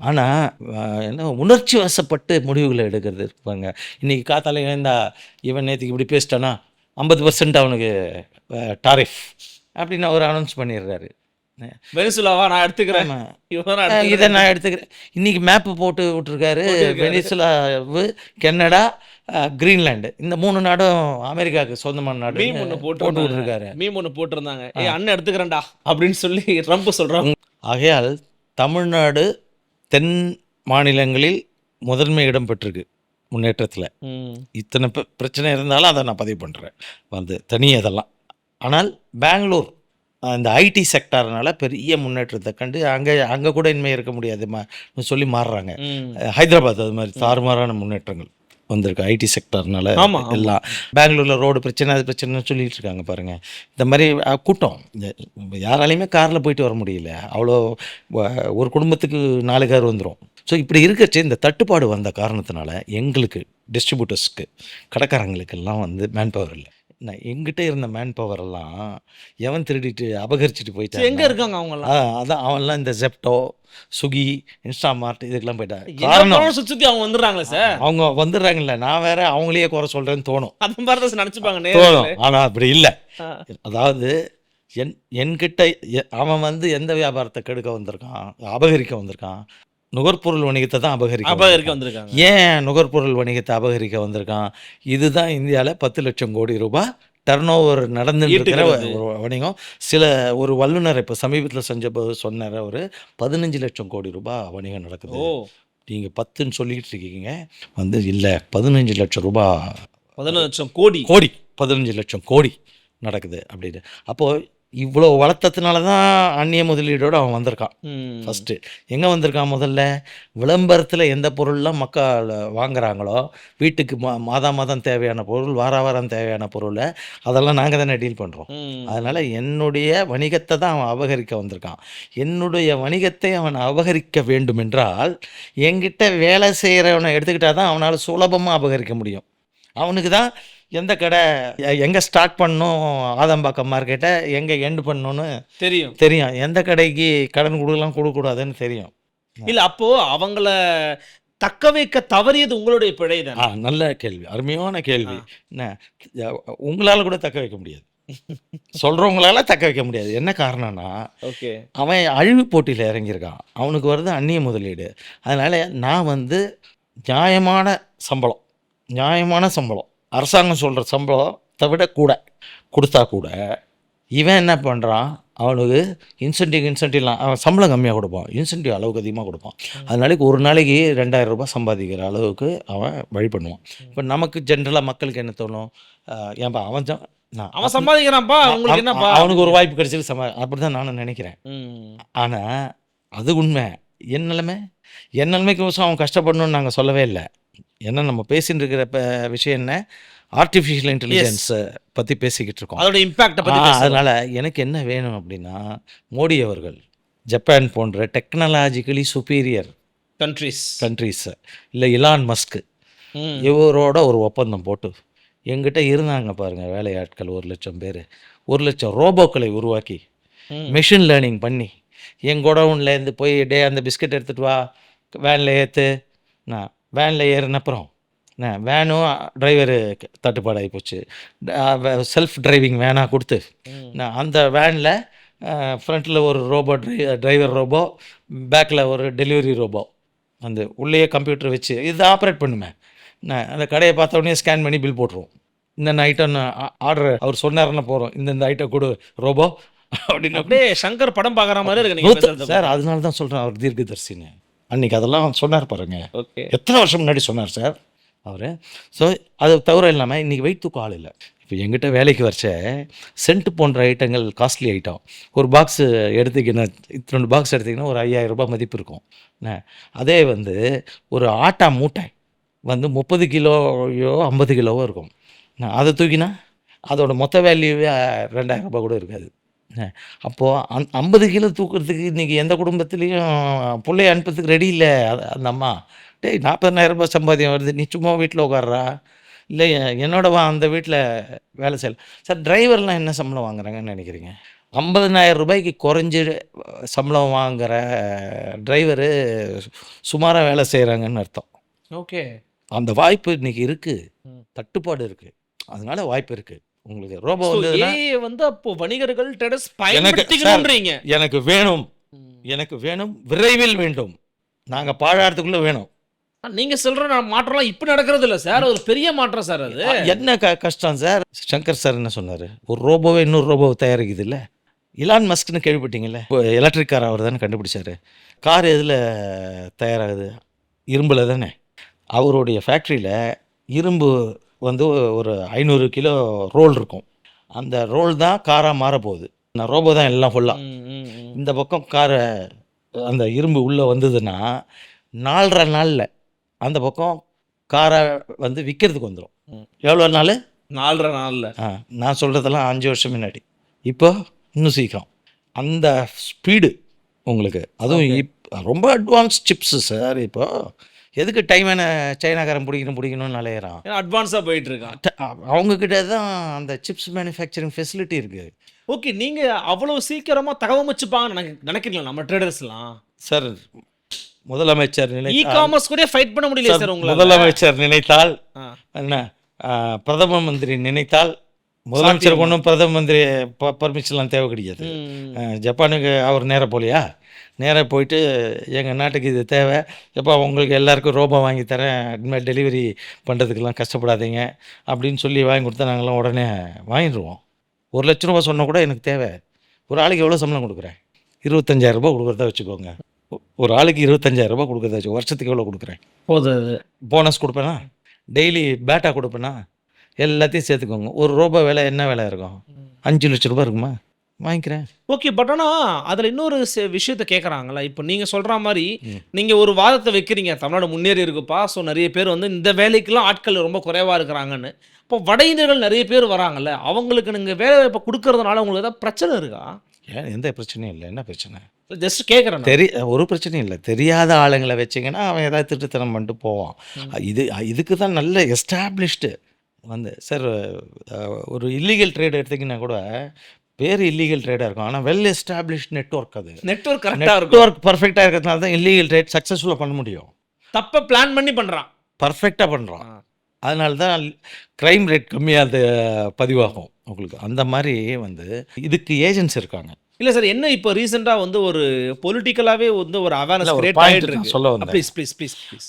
ஆனால் என்ன உணர்ச்சி வசப்பட்டு முடிவுகளை எடுக்கிறது இருப்பாங்க. இன்றைக்கி காத்தால எழுந்தா இவன் நேற்றுக்கு இப்படி பேசிட்டானா 50% அவனுக்கு டாரிஃப் அப்படின்னு அவர் அனௌன்ஸ் பண்ணிடுறாரு. வெனிசுலாவா நான் எடுத்துக்கிறேன், இதை நான் எடுத்துக்கிறேன். இன்றைக்கி மேப்பு போட்டு விட்டுருக்காரு. வெனிசுலாவு, கனடா, கிரீன்லாண்டு, இந்த 3 நாடும் அமெரிக்காவுக்கு சொந்தமான நாடு மீம் ஒன்று போட்டு விட்டுருக்காரு. மீம் ஒன்று போட்டிருந்தாங்க, அண்ணன் எடுத்துக்கிறேன்டா அப்படின்னு சொல்லி ட்ரம்ப் சொல்கிறாங்க. ஆகையால் தமிழ்நாடு தென் மாநிலங்களில் முதன்மை இடம் பெற்றிருக்கு முன்னேற்றத்தில். இத்தனை பிரச்சனை இருந்தாலும் அதை நான் பதிவு பண்ணுறேன் வந்து தனி அதெல்லாம். ஆனால் பெங்களூர் அந்த ஐடி செக்டார்னால பெரிய முன்னேற்றத்தை கண்டு அங்கே கூட இனிமேல் இருக்க முடியாது சொல்லி மாறுறாங்க. ஹைதராபாத் அது மாதிரி தாறுமாறான முன்னேற்றங்கள் வந்திருக்கு ஐடி செக்டார்னால. எல்லாம் பெங்களூரில் ரோடு பிரச்சனை, அது பிரச்சனைன்னு சொல்லிட்டு இருக்காங்க பாருங்கள். இந்த மாதிரி கூட்டம், யாராலையுமே காரில் போயிட்டு வர முடியல. அவ்வளோ ஒரு குடும்பத்துக்கு 4 கார் வந்துடும். ஸோ இப்படி இருக்கச்சு இந்த தட்டுப்பாடு வந்த காரணத்தினால எங்களுக்கு டிஸ்ட்ரிபியூட்டர்ஸ்க்கு, கடைக்காரங்களுக்கெல்லாம் வந்து மேன் பவர் இல்லை. நான் எங்கிட்ட இருந்த மேன் பவர் எல்லாம் எவன் திருடிட்டு அபகரிச்சுட்டு போயிட்டான். எங்கே இருக்காங்க அவங்களாம்? அதான் அவன்லாம் இந்த ஜெப்டோ, ஸ்விக்கி, இன்ஸ்டாமார்ட் இதுக்கெல்லாம் போயிட்டாங்க. காரணம் சுற்றி அவங்க வந்துடுறாங்களே சார். அவங்க வந்துடுறாங்கல்ல, நான் வேற அவங்களையே குறை சொல்கிறேன்னு தோணும். அந்த மாதிரி தான் நினச்சிப்பாங்க தோணும். ஆனால் அப்படி இல்லை. அதாவது என்கிட்ட அவன் வந்து எந்த வியாபாரத்தை கெடுக்க வந்திருக்கான், அபகரிக்க வந்திருக்கான்? நுகர்பொருள் வணிகத்தை தான் அபகரிக்க வந்திருக்காங்க. ஏன் நுகர்பொருள் வணிகத்தை அபகரிக்க வந்திருக்கான்? இதுதான் இந்தியாவில் 10 லட்சம் கோடி ரூபாய் டர்ன் ஓவர் நடந்துட்டு இருக்கிற ஒரு வணிகம். ஒரு வல்லுநர் இப்போ சமீபத்தில் செஞ்சபோது சொன்னார், ஒரு 15 லட்சம் கோடி ரூபாய் வணிகம் நடக்குது. நீங்கள் 10ன்னு சொல்லிக்கிட்டு இருக்கீங்க, வந்து இல்லை 15 லட்சம் ரூபாய், 15 லட்சம் கோடி 15 லட்சம் கோடி நடக்குது அப்படின்னு. அப்போது இவ்வளோ வளர்த்ததுனால தான் அந்நிய முதலீடோடு அவன் வந்திருக்கான். ஃபஸ்ட்டு எங்கே வந்திருக்கான்? முதல்ல விளம்பரத்தில் எந்த பொருள்லாம் மக்கள் வாங்குறாங்களோ, வீட்டுக்கு மாதம் தேவையான பொருள், வாரம் தேவையான பொருளை, அதெல்லாம் நாங்கள் தானே டீல் பண்ணுறோம். அதனால் என்னுடைய வணிகத்தை தான் அவன் அபகரிக்க வந்திருக்கான். என்னுடைய வணிகத்தை அவன் அபகரிக்க வேண்டும் என்றால் என்கிட்ட வேலை செய்கிறவனை எடுத்துக்கிட்டால் தான் அவனால் சுலபமாக அபகரிக்க முடியும். அவனுக்கு தான் எந்த கடை எங்கே ஸ்டார்ட் பண்ணணும், ஆதம்பாக்கம் மார்க்கெட்டை எங்கே எண்டு பண்ணணும்னு தெரியும். எந்த கடைக்கு கடன் கொடுக்கக்கூடாதுன்னு தெரியும். இல்லை, அப்போ அவங்கள தக்க வைக்க தவறியது உங்களுடைய பிழை தான். நல்ல கேள்வி, அருமையான கேள்வி. என்ன, உங்களால் கூட தக்க வைக்க முடியாது, சொல்கிறவங்களால தக்க வைக்க முடியாது. என்ன காரணம்னா, அவன் அழிவு போட்டியில் இறங்கியிருக்கான். அவனுக்கு வருது அந்நிய முதலீடு. அதனால் நான் வந்து நியாயமான சம்பளம் அரசாங்கம் சொல்கிற சம்பளத்தை விட கூட கொடுத்தா கூட இவன் என்ன பண்ணுறான், அவனுக்கு இன்சென்டிவ்லாம் அவன் சம்பளம் கம்மியாக கொடுப்பான், இன்சென்டிவ் அளவுக்கு அதிகமாக கொடுப்பான். அதனால ஒரு நாளைக்கு 2000 ரூபாய் சம்பாதிக்கிற அளவுக்கு அவன் வழி பண்ணுவான். இப்போ நமக்கு ஜென்ரலாக மக்களுக்கு என்ன தோணும், ஏன்பா அவன் சம்பாதிக்கிறான்ப்பா, அவனுக்கு ஒரு வாய்ப்பு கிடைச்சிருக்கு அப்படி தான் நானும் நினைக்கிறேன். ஆனால் அது உண்மை. என் நிலைமைக்கு அவன் கஷ்டப்படணும்னு நாங்கள் சொல்லவே இல்லை. ஏன்னா நம்ம பேசின்னு இருக்கிற விஷயம் என்ன, ஆர்டிஃபிஷியல் இன்டெலிஜென்ஸை பற்றி பேசிக்கிட்டு இருக்கோம். அதோட இம்பாக்டை பத்தி பேசுறோம். அதனால் எனக்கு என்ன வேணும் அப்படின்னா, மோடி அவர்கள் ஜப்பான் போன்ற டெக்னாலஜிக்கலி சுப்பீரியர் கண்ட்ரீஸ் இல்லை இலான் மஸ்க் இவரோட ஒரு ஒப்பந்தம் போட்டு எங்கிட்ட இருந்தாங்க பாருங்கள் வேலையாட்கள் 1,00,000 பேர், 1,00,000 ரோபோக்களை உருவாக்கி மெஷின் லேர்னிங் பண்ணி என் குடவுன்லேருந்து போய் அந்த பிஸ்கட் எடுத்துகிட்டு வா வேனில் ஏற்று, நான் வேனில் ஏறினப்புறம் வேனும் டிரைவரு தட்டுப்பாடாகி போச்சு. செல்ஃப் டிரைவிங் வேனாக கொடுத்து நான் அந்த வேனில் ஃப்ரண்ட்டில் ஒரு ரோபோ டிரைவர் ரோபோ, பேக்கில் ஒரு டெலிவரி ரோபோ, அந்த உள்ளேயே கம்ப்யூட்டர் வச்சு இது ஆப்ரேட் பண்ணுமே. நான் அந்த கடையை பார்த்த உடனே ஸ்கேன் பண்ணி பில் போட்டுருவோம். இந்த ஐட்டம் ஆர்டர் அவர் சொன்னார்னா போகிறோம், இந்த ஐட்டம் கொடு ரோபோ அப்படின்னு. அப்படியே சங்கர் படம் பார்க்குற மாதிரி இருக்கு நீங்க பேசுறது சார். அதனால தான் சொல்கிறேன் அவர் தீர்க்கதரிசின்னு. அன்றைக்கி அதெல்லாம் சொன்னார் பாருங்க. ஓகே, எத்தனை வருஷம் முன்னாடி சொன்னார் சார் அவர். ஸோ அது தவிர இல்லாமல் இன்றைக்கி வெயிட் தூக்க ஆள் இல்லை. இப்போ எங்கிட்ட வேலைக்கு வச்ச சென்ட் போன்ற ஐட்டங்கள் காஸ்ட்லி ஐட்டம், ஒரு பாக்ஸு எடுத்துக்கினா 2 பாக்ஸ் எடுத்திங்கன்னா ஒரு 5,000 ரூபாய் மதிப்பு இருக்கும். அதே வந்து ஒரு ஆட்டா மூட்டை வந்து 30 கிலோயோ 50 கிலோவோ இருக்கும். அதை தூக்கினா அதோட மொத்த வேல்யூவே 2,000 ரூபாய் கூட இருக்காது. அப்போது 50 கிலோ தூக்குறதுக்கு இன்றைக்கி எந்த குடும்பத்துலேயும் பிள்ளைய அனுப்புறதுக்கு ரெடி இல்லை. அந்த அம்மா, டேய் 40,000 ரூபாய் சம்பாத்தியம் வருது, நீ சும்மா வீட்டில் உட்கார்றா, இல்லை என்னோட அந்த வீட்டில் வேலை செய்யலாம். சார் டிரைவர்லாம் என்ன சம்பளம் வாங்குறாங்கன்னு நினைக்கிறீங்க? 50,000 ரூபாய்க்கு குறைஞ்சி சம்பளம் வாங்குகிற டிரைவரு சுமாராக வேலை செய்கிறாங்கன்னு அர்த்தம். ஓகே, அந்த வாய்ப்பு இன்றைக்கி இருக்குது, தட்டுப்பாடு இருக்குது, அதனால வாய்ப்பு இருக்குது. உங்களுக்கு ரோபோ வந்து அப்போ வணிகர்கள் ட்ரேடர்ஸ் பயன்படுத்திக்கணும்ன்றீங்க. எனக்கு வேணும், எனக்கு வேணும், விரைவில் வேண்டும், நாங்கள் பாழாறதுக்குள்ளே வேணும். நீங்க சொல்ற மாற்றம்லாம் இப்ப நடக்கிறது இல்லை சார், ஒரு பெரிய மாற்றம் சார். அது என்ன கஷ்டம் சார்? சங்கர் சார் என்ன சொன்னார், ஒரு ரோபோவை இன்னொரு ரோபோவை தயாரிக்குது இல்லை. இலான் மஸ்க்னு கேள்விப்பட்டீங்கல்ல, இப்போ எலக்ட்ரிக் கார் அவர் தானே கண்டுபிடிச்சார். கார் எதில் தயாராகுது? இரும்பில் தானே. அவருடைய ஃபேக்ட்ரியில் இரும்பு வந்து ஒரு 500 கிலோ ரோல் இருக்கும். அந்த ரோல் தான் காராக மாறப்போகுது. நான் ரோபோ தான் எல்லாம் ஃபுல்லாக. இந்த பக்கம் காரை அந்த இரும்பு உள்ளே வந்ததுன்னா 4.5 நாளில் அந்த பக்கம் காரை வந்து விற்கிறதுக்கு வந்துடும். எவ்வளோ நாள்? 4.5 நாளில். நான் சொல்கிறதெல்லாம் 5 வருஷம் முன்னாடி. இப்போ இன்னும் சீக்கிரம் அந்த ஸ்பீடு உங்களுக்கு. அதுவும் ரொம்ப அட்வான்ஸ் சிப்ஸு சார். இப்போ எதுக்கு டைம் என்ன சைனாக்காரன் பிடிக்கணும்னு அலையிறான். அட்வான்ஸாக போயிட்டு இருக்கான். அவங்கக்கிட்ட தான் அந்த சிப்ஸ் மேனுஃபேக்சரிங் ஃபெசிலிட்டி இருக்குது. ஓகே, நீங்கள் அவ்வளோ சீக்கிரமாக தகவமைச்சுப்பாங்கன்னு நினைக்கிறீங்களா நம்ம ட்ரேடர்ஸ்லாம்? சார் முதலமைச்சர் இ-காமர்ஸ் கூட ஃபைட் பண்ண முடியல சார் உங்களால். முதலமைச்சர் நினைத்தால் என்ன, பிரதம மந்திரி நினைத்தால், முதலமைச்சருக்கு ஒன்றும் பிரதம மந்திரி பர்மிஷன்லாம் தேவை கிடையாது. ஜப்பானுக்கு அவர் நேராக போகலையா? நேராக போயிட்டு எங்கள் நாட்டுக்கு இது தேவை, எப்போ உங்களுக்கு எல்லாருக்கும் ரோபோ வாங்கி தரேன், இனிமேல் டெலிவரி பண்ணுறதுக்கெல்லாம் கஷ்டப்படாதீங்க அப்படின்னு சொல்லி வாங்கி கொடுத்தா நாங்களாம் உடனே வாங்கிடுவோம். 1,00,000 ரூபா சொன்னால் கூட எனக்கு தேவை. ஒரு ஆளுக்கு எவ்வளோ சம்பளம் கொடுக்குறேன்? 25,000 ரூபா கொடுக்குறதா வச்சுக்கோங்க. ஒரு ஆளுக்கு 25,000 ரூபா கொடுக்குறதா வச்சு வருஷத்துக்கு எவ்வளோ கொடுக்குறேன்? போதும். போனஸ் கொடுப்பேனா, டெய்லி பேட்டா கொடுப்பேனா, எல்லாத்தையும் சேர்த்துக்கோங்க. ஒரு ரோபோ விலை என்ன விலை இருக்கும்? 5 லட்சம் ரூபா இருக்குமா? வாங்கிக்கிறேன். ஓகே, பட் ஆனால் அதில் இன்னொரு விஷயத்தை கேட்குறாங்களா? இப்போ நீங்கள் சொல்கிற மாதிரி நீங்கள் ஒரு வாதத்தை வைக்கிறீங்க, தமிழ்நாடு முன்னேறி இருக்குப்பா, ஸோ நிறைய பேர் வந்து இந்த வேலைக்கெல்லாம் ஆட்கள் ரொம்ப குறைவாக இருக்கிறாங்கன்னு. இப்போ வட இந்தியர்கள் நிறைய பேர் வராங்கல்ல, அவங்களுக்கு நீங்கள் வேலை வாய்ப்பை கொடுக்கறதுனால உங்களுக்கு ஏதாவது பிரச்சனை இருக்கா? ஏன், எந்த பிரச்சனையும் இல்லை. என்ன பிரச்சனை? ஜஸ்ட் கேட்குறேன். ஒரு பிரச்சனையும் இல்லை. தெரியாத ஆளுங்களை வச்சிங்கன்னா அவன் ஏதாவது திருட்டுத்தனம் பண்ணிட்டு போவான். இதுக்கு தான் நல்ல எஸ்டாப்ளிஷ்டு வந்து சார். ஒரு இல்லீகல் ட்ரேட் எடுத்திங்கன்னா கூட பேர் இல்லீகல் ட்ரேடாக இருக்கும், ஆனால் வெல் எஸ்டாப்ளிஷ்ட் நெட்வொர்க். அது நெட்வொர்க் கரெக்டாக இருக்கும். நெட்வொர்க் பர்ஃபெக்டாக இருக்கிறதுனால தான் இல்லீகல் ட்ரேட் சக்ஸஸ்ஃபுல்லாக பண்ண முடியும். தப்பை பிளான் பண்ணி பண்ணுறான், பர்ஃபெக்டாக பண்ணுறான். அதனால தான் க்ரைம் ரேட் கம்மியாக அது பதிவாகும் உங்களுக்கு. அந்த மாதிரி வந்து இதுக்கு ஏஜென்ட்ஸ் இருக்காங்க. இல்லை சார், என்ன இப்போ ரீசெண்டாக வந்து ஒரு பொலிட்டிக்கலாகவே வந்து ஒரு அவேர்னஸ் கிரியேட் ஆகிட்டு இருக்கு. சொல்ல வந்தேன். Please please please please.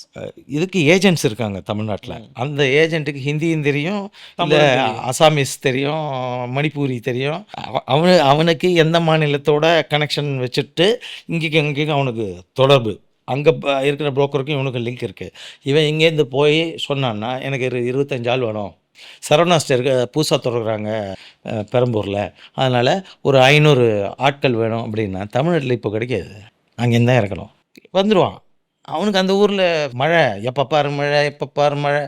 இதுக்கு ஏஜென்ட்ஸ் இருக்காங்க தமிழ்நாட்டில். அந்த ஏஜென்ட்டுக்கு ஹிந்தியும் தெரியும், அசாமீஸ் தெரியும், மணிப்பூரி தெரியும். அவனுக்கு எந்த மாநிலத்தோட கனெக்ஷன் வச்சுட்டு இங்கேயும் அவனுக்கு தொடர்பு, அங்கே இருக்கிற புரோக்கருக்கும் இவனுக்கு லிங்க் இருக்குது. இவன் இங்கேருந்து போய் சொன்னான்னா எனக்கு 25 ஆள் வேணும், சரவணா ஸ்டேருக்கு புதுசாக தொடர்கிறாங்க பெரம்பூரில், அதனால் ஒரு 500 ஆட்கள் வேணும் அப்படின்னா தமிழ்நாட்டில் இப்போ கிடைக்காது. அங்கேருந்து தான் இறக்கணும். வந்துடுவான். அவனுக்கு அந்த ஊரில் மழை எப்போ பாரு மழை, எப்போ பாரு மழை,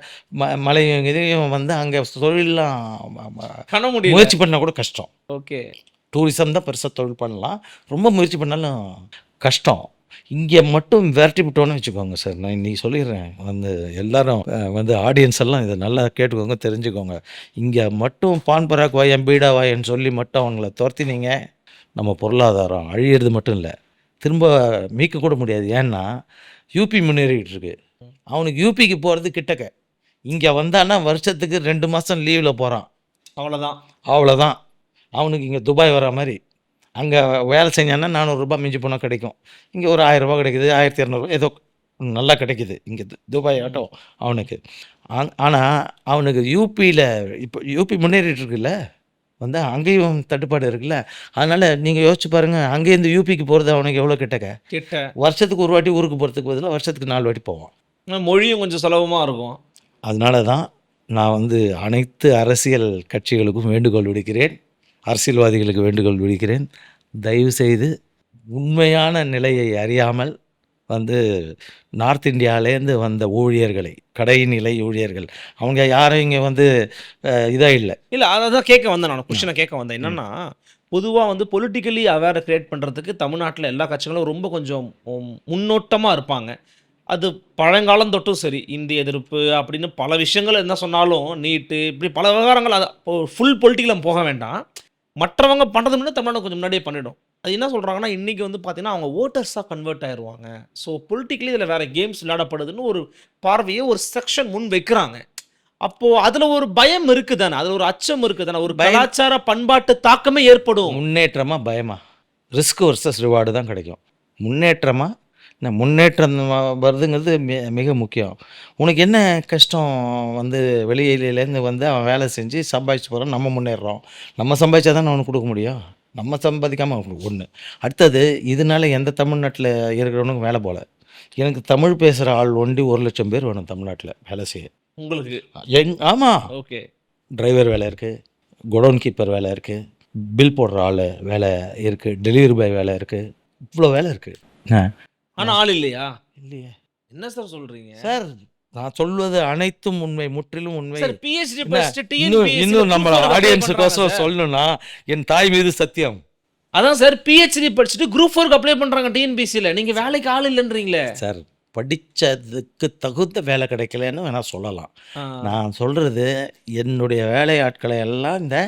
மழையும் இதையும் வந்து அங்கே தொழிலெலாம் பண்ண முடியல. முயற்சி பண்ணால் கூட கஷ்டம். ஓகே. டூரிசம் தான் பெருசாக தொழில் பண்ணலாம், ரொம்ப முயற்சி பண்ணாலும் கஷ்டம். இங்கே மட்டும் விரட்டி விட்டோன்னு வச்சுக்கோங்க சார், நான் இன்றைக்கி சொல்லிடுறேன், வந்து எல்லாரும் வந்து ஆடியன்ஸ் எல்லாம் இதை நல்லா கேட்டுக்கோங்க, தெரிஞ்சுக்கோங்க. இங்கே மட்டும் பான் பராக் வாய் எம்பீடா வாயின்னு சொல்லி மட்டும் அவங்கள துரத்தினீங்க, நம்ம பொருளாதாரம் அழியிறது மட்டும் இல்லை, திரும்ப மீட்க கூட முடியாது. ஏன்னா யூபி முன்னேறிக்கிட்டு இருக்கு, அவனுக்கு யூபிக்கு போகிறது கிட்டக்க, இங்கே வந்தான்னா வருஷத்துக்கு 2 மாதம் லீவில் போகிறான், அவ்வளோதான். அவனுக்கு இங்கே துபாய் வர மாதிரி, அங்கே வேலை செஞ்சான்னா 400 ரூபாய் மிஞ்சி போனால் கிடைக்கும், இங்கே ஒரு 1000 ரூபாய் கிடைக்குது, 1200 ஏதோ நல்லா கிடைக்குது இங்கே துபாய் ஆட்டம் அவனுக்கு. ஆனால் அவனுக்கு யூபியில் இப்போ யூபி முன்னேறிட்டு இருக்குல்ல, வந்து அங்கேயும் தட்டுப்பாடு இருக்குல்ல, அதனால் நீங்கள் யோசிச்சு பாருங்கள், அங்கேருந்து யூபிக்கு போகிறது அவனுக்கு எவ்வளோ கிட்ட வருஷத்துக்கு ஒரு வாட்டி ஊருக்கு போகிறதுக்கு பதிலாக வருஷத்துக்கு 4 வாட்டி போவான். மொழியும் கொஞ்சம் சுலபமாக இருக்கும். அதனால தான் நான் வந்து அனைத்து அரசியல் கட்சிகளுக்கும் வேண்டுகோள் விடுக்கிறேன், அரசியல்வாதிகளுக்கு வேண்டுகோள் விடுக்கிறேன், தயவுசெய்து உண்மையான நிலையை அறியாமல் வந்து நார்த் இந்தியாவிலேருந்து வந்த ஊழியர்களை, கடைநிலை ஊழியர்கள், அவங்க யாரும் இங்கே வந்து இதாக இல்லை. அதை தான் கேட்க வந்தேன், நான் கொஸ்டினை கேட்க வந்தேன். என்னென்னா பொதுவாக வந்து பொலிட்டிக்கலி அவேர் கிரியேட் பண்ணுறதுக்கு தமிழ்நாட்டில் எல்லா கட்சிகளும் ரொம்ப கொஞ்சம் முன்னோட்டமாக இருப்பாங்க. அது பழங்காலம் தொட்டும் சரி, இந்திய எதிர்ப்பு அப்படின்னு பல விஷயங்கள் என்ன சொன்னாலும், நீட்டு இப்படி பல விவகாரங்கள், அதை ஃபுல் பொலிட்டிக்கல் போக வேண்டாம், மற்றவங்க பண்ணுறது முன்னாடி தமிழ்நாடு கொஞ்சம் முன்னாடியே பண்ணிடும். அது என்ன சொல்கிறாங்கன்னா, இன்றைக்கி வந்து பார்த்தீங்கன்னா அவங்க ஓட்டர்ஸாக கன்வெர்ட் ஆயிடுவாங்க, ஸோ பொலிட்டிக்கலி இதில் வேறு கேம்ஸ் விளையாடப்படுதுன்னு ஒரு பார்வையை ஒரு செக்ஷன் முன் வைக்கிறாங்க. அப்போது அதில் ஒரு பயம் இருக்குது தானே, அதில் ஒரு அச்சம் இருக்குது தானே, ஒரு கலாச்சார பண்பாட்டு தாக்கமே ஏற்படும். முன்னேற்றமாக பயமா, ரிஸ்க் வர்சஸ் ரிவார்டு தான் கிடைக்கும். முன்னேற்றம் வருதுங்கிறது மிக முக்கியம். உனக்கு என்ன கஷ்டம், வந்து வெளியிலேருந்து வந்து அவன் வேலை செஞ்சு சம்பாதிச்சு போகிறான், நம்ம முன்னேறுறோம், நம்ம சம்பாதிச்சா தான் அவனுக்கு கொடுக்க முடியும், நம்ம சம்பாதிக்காமல் ஒன்று. அடுத்தது, இதனால எந்த தமிழ்நாட்டில் இருக்கிறவனுக்கும் வேலை போல, எனக்கு தமிழ் பேசுகிற ஆள் ஒண்டி 1 லட்சம் பேர் வேணும் தமிழ்நாட்டில் வேலை செய்ய. உங்களுக்கு ஆமாம், ஓகே, டிரைவர் வேலை இருக்குது, குடோன் கீப்பர் வேலை இருக்குது, பில் போடுற ஆள் வேலை இருக்குது, டெலிவரி பாய் வேலை இருக்குது, இவ்வளோ வேலை இருக்குது. ஆனால் ஆள் இல்லையா? இல்லையே. என்ன சார் சொல்கிறீங்க சார்? நான் சொல்வது அனைத்தும் உண்மை, முற்றிலும் உண்மை. இன்னும் நம்ம ஆடியன்ஸுக்கோசம் சொல்லணும்னா என் தாய் மீது சத்தியம். அதான் சார், பிஹெச்டி படிச்சுட்டு குரூப் 4 அப்ளை பண்ணுறாங்க டிஎன்பிசியில், நீங்கள் வேலைக்கு ஆள் இல்லைன்றீங்களே சார். படித்ததுக்கு தகுந்த வேலை கிடைக்கலன்னு வேணா சொல்லலாம். நான் சொல்கிறது, என்னுடைய வேலையாட்களை எல்லாம் இந்த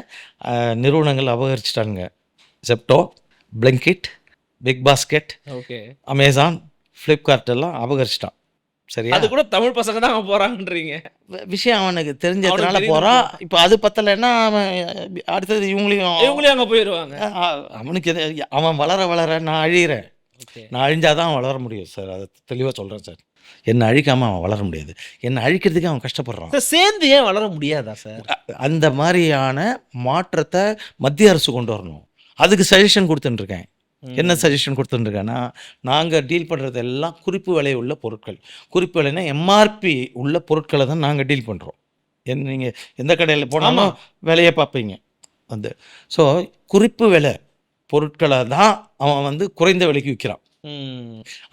நிறுவனங்கள் அபகரிச்சிட்டாங்க. Zepto, Blinkit, BigBasket, okay, Amazon, Flipkart எல்லாம் அபகரிச்சிட்டான். சரியா? அது கூட தமிழ் பசங்க தான் போகிறாங்கன்றீங்க. விஷயம் அவனுக்கு தெரிஞ்சதுனால போகிறான். இப்போ அது பத்தலைன்னா அவன் அடுத்தது இவங்களையும் அங்கே போயிடுவாங்க. அவனுக்கு அவன் வளர நான் அழிகிறேன், நான் அழிஞ்சாதான் அவன் வளர முடியும் சார். அதை தெளிவாக சொல்கிறேன் சார். என்னை அழிக்காமல் அவன் வளர முடியாது, என்னை அழிக்கிறதுக்கு அவன் கஷ்டப்படுறான். சேர்ந்து ஏன் வளர முடியாதா சார்? அந்த மாதிரியான மாற்றத்தை மத்திய அரசு கொண்டு வரணும். அதுக்கு சஜஷன் கொடுத்துட்டுருக்கேன். என்ன சஜஷன் கொடுத்துட்டுருக்கேன்னா, நாங்கள் டீல் பண்ணுறது எல்லாம் குறிப்பு விலை உள்ள பொருட்கள். குறிப்பு விலைன்னா எம்ஆர்பி உள்ள பொருட்களை தான் நாங்கள் டீல் பண்ணுறோம். நீங்கள் எந்த கடையில் போனாலும் விலையை பார்ப்பீங்க வந்து. ஸோ குறிப்பு விலை பொருட்களை தான் அவன் வந்து குறைந்த விலைக்கு விற்கிறான்.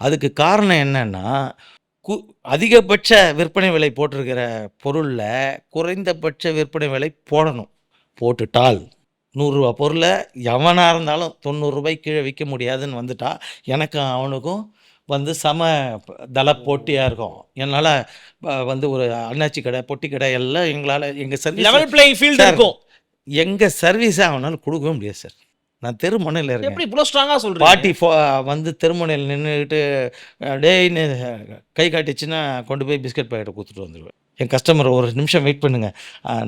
அதுக்கு காரணம் என்னன்னா, அதிகபட்ச விற்பனை விலை போட்டிருக்கிற பொருளில் குறைந்தபட்ச விற்பனை விலை போடணும். போட்டுட்டால் 100 ரூபா பொருளை எவனாக இருந்தாலும் 90 ரூபாய்க்கு கீழே விற்க முடியாதுன்னு வந்துட்டா, எனக்கும் அவனுக்கும் வந்து சம தள போட்டியாக இருக்கும். என்னால் வந்து ஒரு அண்ணாச்சி கடை, பொட்டி கடை எல்லாம் எங்களால் எங்கள் சர்வீஸ் லெவல் பிளேயிங் ஃபீல்ட் இருக்கும். எங்கள் சர்வீஸை அவனால் கொடுக்கவே முடியாது சார். நான் தெருமுனையில் இருக்கேன். எப்படி இவ்வளோ ஸ்ட்ராங்காக சொல்கிறேன்? பாட்டி வந்து தெருமுனையில் நின்றுக்கிட்டு டேய்னு கை காட்டிச்சுன்னா கொண்டு போய் பிஸ்கட் பாக்கெட்டை கொடுத்துட்டு வந்துடுவேன். என் கஸ்டமர் ஒரு நிமிஷம் வெயிட் பண்ணுங்கள்,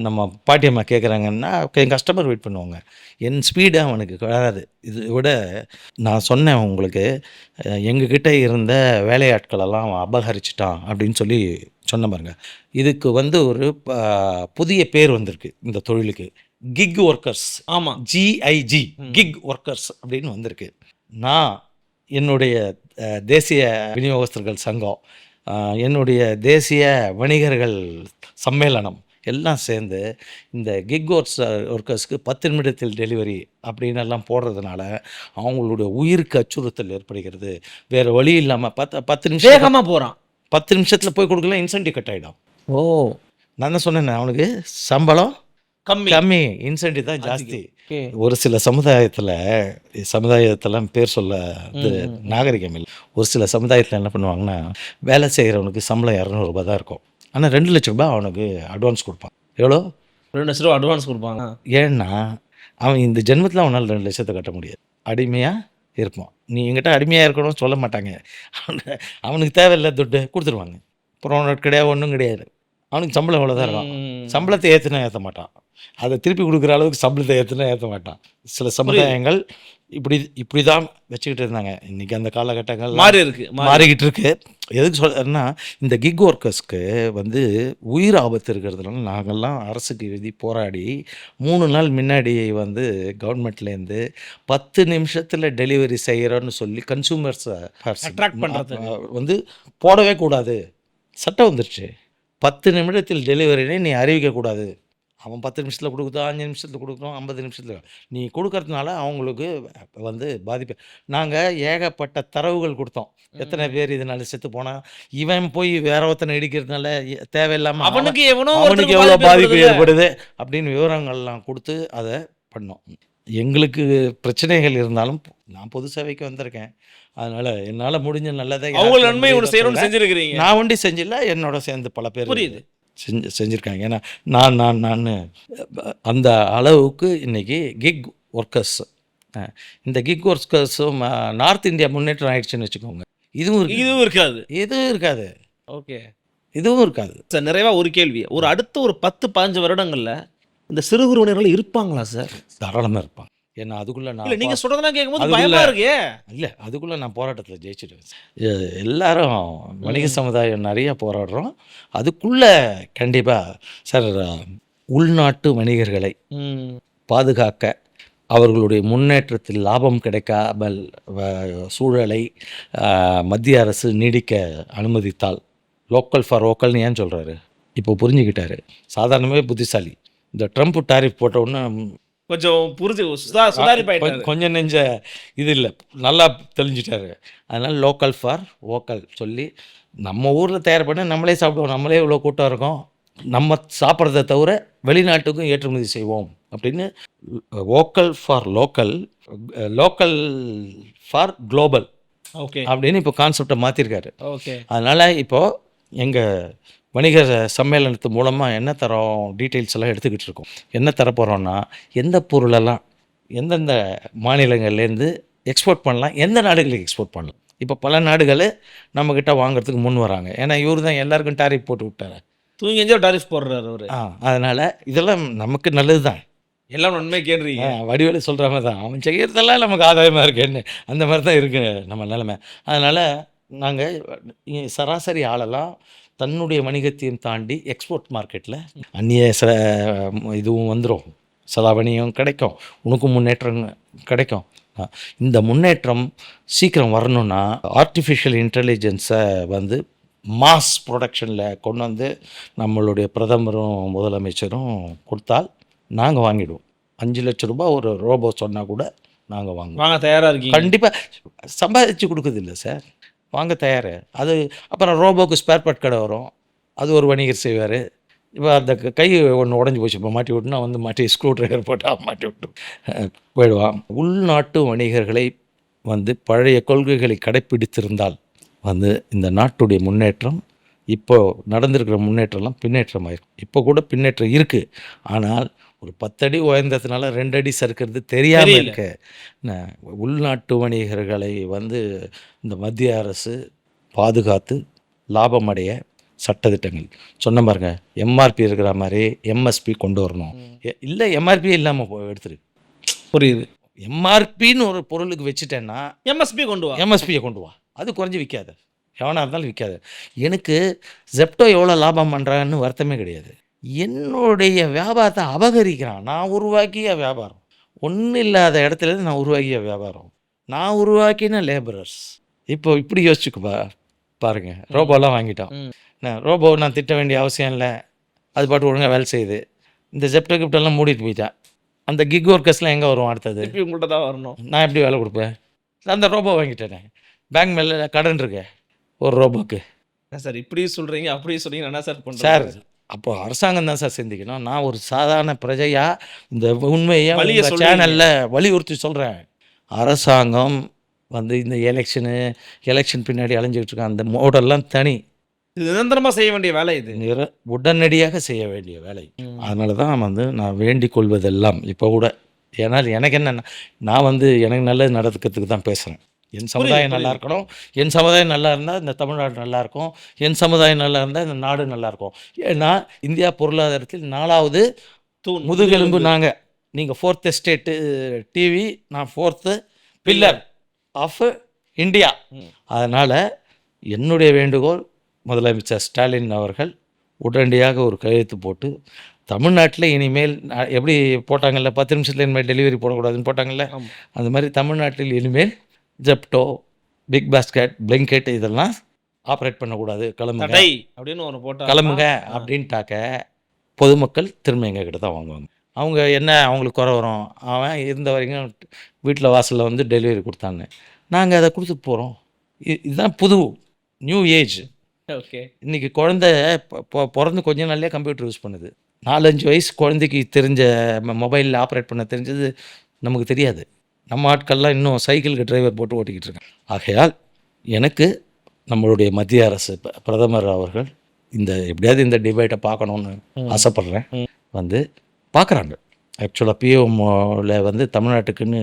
நம்ம பாட்டியம்மா கேட்குறாங்கன்னா என் கஸ்டமர் வெயிட் பண்ணுவாங்க. என் ஸ்பீடு அவனுக்கு வராது. இது விட நான் சொன்னேன் உங்களுக்கு, எங்ககிட்ட இருந்த வேலையாட்களெல்லாம் அவன் அபகரிச்சிட்டான் அப்படின்னு சொல்லி சொன்ன பாருங்க. இதுக்கு வந்து ஒரு புதிய பேர் வந்திருக்கு இந்த தொழிலுக்கு, கிக் ஒர்க்கர்ஸ். ஆமாம், ஜிஐஜி, கிக் ஒர்க்கர்ஸ் அப்படின்னு வந்திருக்கு. நான் என்னுடைய தேசிய விநியோகஸ்தர்கள் சங்கம், என்னுடைய தேசிய வணிகர்கள் சம்மேளனம், எல்லாம் சேர்ந்து இந்த கிக் ஒர்க்கர்ஸ்க்கு 10 நிமிடத்தில் டெலிவரி அப்படின்னு எல்லாம் போடுறதுனால அவங்களுடைய உயிருக்கு அச்சுறுத்தல் ஏற்படுகிறது. வேறு வழி இல்லாமல் 10 நிமிஷம் வேகமாக போகிறான். 10 நிமிஷத்தில் போய் கொடுக்கலாம், இன்சென்டிவ் கட் ஆகிடும். ஓ, நான் தான் சொன்னேன், அவனுக்கு சம்பளம் கம்மி. கம்மி, இன்சென்டிவ் தான் ஜாஸ்தி. Okay. ஒரு சில சமுதாயத்தெல்லாம் பேர் சொல்ல நாகரிகம் இல்லை. ஒரு சில சமுதாயத்தில் என்ன பண்ணுவாங்கன்னா, வேலை செய்கிறவனுக்கு சம்பளம் 200 ரூபாய் தான் இருக்கும். ஆனால் 2 லட்ச ரூபாய் அவனுக்கு அட்வான்ஸ் கொடுப்பான். எவ்வளோ? 2 லட்ச ரூபா அட்வான்ஸ் கொடுப்பாங்க. ஏன்னா அவன் இந்த ஜென்மத்தில் அவனால் 2 லட்சத்தை கட்ட முடியாது, அடிமையாக இருப்பான். நீ என்கிட்ட அடிமையாக இருக்கணும்னு சொல்ல மாட்டாங்க. அவனுக்கு தேவையில்லை, துட்டு கொடுத்துருவாங்க. ப்ரோனட் கிடையாது, ஒன்றும் கிடையாது. அவனுக்கு சம்பளம் இவ்வளோ தான் இருக்கும். சம்பளத்தை ஏற்றினா ஏற்ற மாட்டான், அதை திருப்பி கொடுக்குற அளவுக்கு சம்பளத்தை ஏற்றினா ஏற்ற மாட்டான். சில சமுதாயங்கள் இப்படி தான் வச்சுக்கிட்டு இருந்தாங்க. இன்றைக்கி அந்த காலகட்டங்கள் மாறிக்கிட்டு இருக்கு. எதுக்கு சொல்கிறேன்னா, இந்த கிக் ஒர்க்கர்ஸ்க்கு உயிர் ஆபத்து இருக்கிறதுனால நாங்கள்லாம் அரசுக்கு எழுதி போராடி 3 நாள் முன்னாடி கவர்மெண்ட்லேருந்து 10 நிமிஷத்தில் டெலிவரி செய்கிறோன்னு சொல்லி கன்சூமர்ஸை அட்ராக்ட் பண்ணுறது போடவே கூடாது, சட்டம் வந்துருச்சு. 10 நிமிடத்தில் டெலிவரினே நீ அறிவிக்கக்கூடாது. அவன் 10 நிமிஷத்தில் கொடுக்குறோம், 5 நிமிஷத்தில் கொடுக்குறோம், 50 நிமிஷத்தில் நீ கொடுக்கறதுனால அவங்களுக்கு பாதிப்பு. நாங்கள் ஏகப்பட்ட தரவுகள் கொடுத்தோம். எத்தனை பேர் இதனால செத்து போனால், இவன் போய் வேற ஒருத்தனை இடிக்கிறதுனால தேவையில்லாமல் அவனுக்கு எவ்வளோ பாதிப்பு ஏற்படுது அப்படின்னு விவரங்கள்லாம் கொடுத்து அதை பண்ணோம். எங்களுக்கு பிரச்சனைகள் இருந்தாலும் நான் பொது சேவைக்கு வந்திருக்கேன். அதனால் என்னால் முடிஞ்ச நல்லதை அவங்க நன்மை ஒன்று செய்யணும்னு செஞ்சுருக்கிறீங்க. நான் ஒண்டி செஞ்சில்ல, என்னோட சேர்ந்து பல பேர் புரியுது செஞ்சுருக்காங்க. ஏன்னா நான் அந்த அளவுக்கு இன்றைக்கி கிக் ஒர்க்கர்ஸ், இந்த கிக் ஒர்க்கர்ஸும் நார்த் இந்தியா முன்னேற்றம் ஆயிடுச்சுன்னு வச்சுக்கோங்க. இதுவும் இருக்காது. ஓகே, இதுவும் இருக்காது சார். நிறைவாக ஒரு கேள்வி, அடுத்த ஒரு 10-15 வருடங்களில் இந்த சிறு குறு வணிகர்கள் இருப்பாங்களா சார்? தாராளமாக இருப்பாங்க. ஏன்னா அதுக்குள்ளே நீங்கள் சொல்கிறதெல்லாம் கேட்கும்போது பயமாக இருக்கே. இல்லை, அதுக்குள்ளே நான் போராட்டத்தில் ஜெயிச்சிடுவேன். எல்லாரும் வணிக சமுதாயம் நிறைய போராடுறோம். அதுக்குள்ளே கண்டிப்பாக சார், உள்நாட்டு வணிகர்களை பாதுகாக்க, அவர்களுடைய முன்னேற்றத்தில் லாபம் கிடைக்காமல் சூழலை மத்திய அரசு நீடிக்க அனுமதித்தால், லோக்கல் ஃபார் வோக்கல்னு ஏன் சொல்கிறாரு? இப்போ புரிஞ்சுக்கிட்டாரு. சாதாரணமாகவே புத்திசாலி. இந்த ட்ரம்ப் டாரிஃப் போட்ட உடனே கொஞ்சம் நெஞ்ச இது இல்லை, நல்லா தெளிஞ்சிட்டாரு. அதனால் லோக்கல் ஃபார் வோக்கல் சொல்லி நம்ம ஊரில் தயார் பண்ண நம்மளே சாப்பிடுவோம், நம்மளே இவ்வளோ கூட்டம் இருக்கோம், நம்ம சாப்பிட்றத தவிர வெளிநாட்டுக்கும் ஏற்றுமதி செய்வோம் அப்படின்னு vocal for local, local for global அப்படின்னு இப்போ கான்செப்டை மாற்றிருக்காரு. அதனால் இப்போது எங்கள் வணிக சம்மேளனத்து மூலமாக என்ன தரோம், டீட்டெயில்ஸ் எல்லாம் எடுத்துக்கிட்டு இருக்கோம். என்ன தரப்போகிறோன்னா, எந்த பொருளெல்லாம் எந்தெந்த மாநிலங்கள்லேருந்து எக்ஸ்போர்ட் பண்ணலாம், எந்த நாடுகளுக்கு எக்ஸ்போர்ட் பண்ணலாம். இப்போ பல நாடுகள் நம்மக்கிட்ட வாங்குறதுக்கு முன் வராங்க. ஏன்னா இவர் தான் எல்லாருக்கும் டாரிஃப் போட்டு விட்டார், தூங்கி டாரிஃப் போடுறாரு அவர். அதனால் இதெல்லாம் நமக்கு நல்லது தான், எல்லாம் நன்மை கேட்குறீங்க. வடிவேலு சொல்கிற மாதிரி தான், அவன் செய்கிறதெல்லாம் நமக்கு ஆதாயமாக இருக்குன்னு அந்த மாதிரி தான் இருக்குது நம்ம நிலைமை. அதனால் நாங்கள் சராசரி ஆளெல்லாம் தன்னுடைய வணிகத்தையும் தாண்டி எக்ஸ்போர்ட் மார்க்கெட்டில் அந்நிய இதுவும் வந்துடும், செலாவணியும் கிடைக்கும், உனக்கும் முன்னேற்றம் கிடைக்கும். இந்த முன்னேற்றம் சீக்கிரம் வரணும்னா ஆர்டிஃபிஷியல் இன்டெலிஜென்ஸை மாஸ் ப்ரொடக்ஷனில் கொண்டு நம்மளுடைய பிரதமரும் முதலமைச்சரும் கொடுத்தால் நாங்கள் வாங்கிடுவோம். 5 லட்ச ரூபாய் ஒரு ரோபோ சொன்னால் கூட நாங்கள் வாங்க தயாராக இருக்கீங்க. கண்டிப்பாக சம்பாதிச்சு கொடுக்குதில்ல சார், வாங்க தயார். அது அப்புறம் ரோபோக்கு ஸ்பேர் பார்ட் கடை வரும், அது ஒரு வணிகர் செய்வார். இப்போ அந்த கை ஒன்று உடஞ்சி போச்சு, இப்போ மாட்டி விட்டுனா மாட்டி ஸ்க்ரூ ட்ரைவர் போட்டால் மாட்டி விட்டு போயிடுவான். உள்நாட்டு வணிகர்களை பழைய கொள்கைகளை கடைப்பிடித்திருந்தால் இந்த நாட்டுடைய முன்னேற்றம், இப்போது நடந்திருக்கிற முன்னேற்றம்லாம் பின்னேற்றம் ஆயிருக்கும். இப்போ கூட பின்னேற்றம் இருக்குது, ஆனால் ஒரு 10 அடி உயர்ந்ததுனால 2 அடி சறுக்கிறது தெரியாமல் இருக்கு. உள்நாட்டு வணிகர்களை இந்த மத்திய அரசு பாதுகாத்து லாபம் அடைய சட்டத்திட்டங்கள் சொன்ன பாருங்க. எம்ஆர்பி இருக்கிற மாதிரி எம்எஸ்பி கொண்டு வரணும். இல்லை எம்ஆர்பி இல்லாமல் எடுத்துரு, புரியுது. எம்ஆர்பின்னு ஒரு பொருளுக்கு வச்சுட்டேன்னா எம்எஸ்பியை கொண்டு வா, அது குறைஞ்சி விற்காது, எவனாக இருந்தாலும் விற்காது. எனக்கு ஜெப்டோ எவ்வளோ லாபம் பண்ணுறான்னு வருத்தமே கிடையாது. என்னுடைய வியாபாரத்தை அபகரிக்கிறான். நான் உருவாக்கிய வியாபாரம், ஒன்றும் இல்லாத இடத்துலேருந்து நான் உருவாக்கிய வியாபாரம், நான் உருவாக்கின லேபரர்ஸ். இப்போ இப்படி யோசிச்சுக்குப்பா பாருங்கள், ரோபோலாம் வாங்கிட்டோம். ரோபோ நான் திட்ட வேண்டிய அவசியம் இல்லை, அது பாட்டு ஒழுங்காக வேலை செய்யுது. இந்த ஜெப்டோ கிப்டெல்லாம் மூடிட்டு போயிட்டேன். அந்த கிக் ஒர்க்கர்ஸ்லாம் எங்கே வரும் அடுத்தது? திருப்பி உங்கள்கிட்ட தான் வரணும். நான் எப்படி வேலை கொடுப்பேன்? அந்த ரோபோ வாங்கிட்டேனே, பேங்க் மேலே கடன் இருக்கு ஒரு ரோபோக்கு. சார் இப்படி சொல்கிறீங்க அப்படி சொல்கிறீங்க, என்ன சார் பண்ணுறேன் சார் அப்போ அரசாங்கம் தான் சார் சிந்திக்கணும். நான் ஒரு சாதாரண பிரஜையாக இந்த உண்மையை வலியை சொல்றீங்க. சேனலில் வலியுறுத்தி சொல்கிறேன். அரசாங்கம் வந்து இந்த எலெக்ஷன் பின்னாடி அலைஞ்சிக்கிட்டு இருக்கான். அந்த மோடெல்லாம் தனி, இது நிரந்தரமாக செய்ய வேண்டிய வேலை இது. உடனடியாக செய்ய வேண்டிய வேலை. அதனால தான் வந்து நான் வேண்டிக் கொள்வதெல்லாம் இப்போ கூட. ஏன்னால் எனக்கு என்னென்ன, நான் வந்து எனக்கு நல்லது நடக்கிறதுக்கு தான் பேசுகிறேன். என் சமுதாயம் நல்லா இருக்கணும். என் சமுதாயம் நல்லா இருந்தால் இந்த தமிழ்நாடு நல்லாயிருக்கும். என் சமுதாயம் நல்லா இருந்தால் இந்த நாடு நல்லாயிருக்கும். ஏன்னா இந்தியா பொருளாதாரத்தில் 4வது தூண், முதுகெலும்பு நாங்கள். நீங்கள் 4th எஸ்டேட்டு டிவி, நான் 4th பில்லர் ஆஃப் இந்தியா. அதனால் என்னுடைய வேண்டுகோள், முதலமைச்சர் ஸ்டாலின் அவர்கள் உடனடியாக ஒரு கையெழுத்து போட்டு தமிழ்நாட்டில் இனிமேல் எப்படி போட்டாங்கல்ல 10 நிமிஷத்தில் இனிமேல் டெலிவரி போடக்கூடாதுன்னு போட்டாங்கல்ல, அந்த மாதிரி தமிழ்நாட்டில் இனிமேல் ஜெப்டோ, பிக் பாஸ்கெட், பிளிங்கெட் இதெல்லாம் ஆப்ரேட் பண்ணக்கூடாது. கிளம்புங்க அப்படின்னு ஒன்று போட்டா கிளம்புங்க அப்படின்ட்டாக்க பொதுமக்கள் திரும்ப எங்கள் கிட்ட தான் வாங்குவாங்க. அவங்க என்ன அவங்களுக்கு குறை வரும், அவன் இருந்த வரைக்கும் வீட்டில் வாசலில் வந்து டெலிவரி கொடுத்தான்னு நாங்கள் அதை கொடுத்துட்டு போகிறோம். இதுதான் புது நியூ ஏஜ். ஓகே. இன்றைக்கி குழந்தை பிறந்து கொஞ்ச நாள்லேயே கம்ப்யூட்டர் யூஸ் பண்ணுது. 4-5 வயசு குழந்தைக்கு தெரிஞ்ச மொபைலில் ஆப்ரேட் பண்ண தெரிஞ்சது நமக்கு தெரியாது. நம்ம ஆட்கள்லாம் இன்னும் சைக்கிளுக்கு டிரைவர் போட்டு ஓட்டிக்கிட்டு இருக்காங்க. ஆகையால் எனக்கு நம்மளுடைய மத்திய அரசு பிரதமர் அவர்கள் இந்த எப்படியாவது இந்த டிபேட்டை பார்க்கணுன்னு ஆசைப்பட்றேன். வந்து பார்க்குறாங்க. ஆக்சுவலாக பிஎம்ஓவில் வந்து தமிழ்நாட்டுக்குன்னு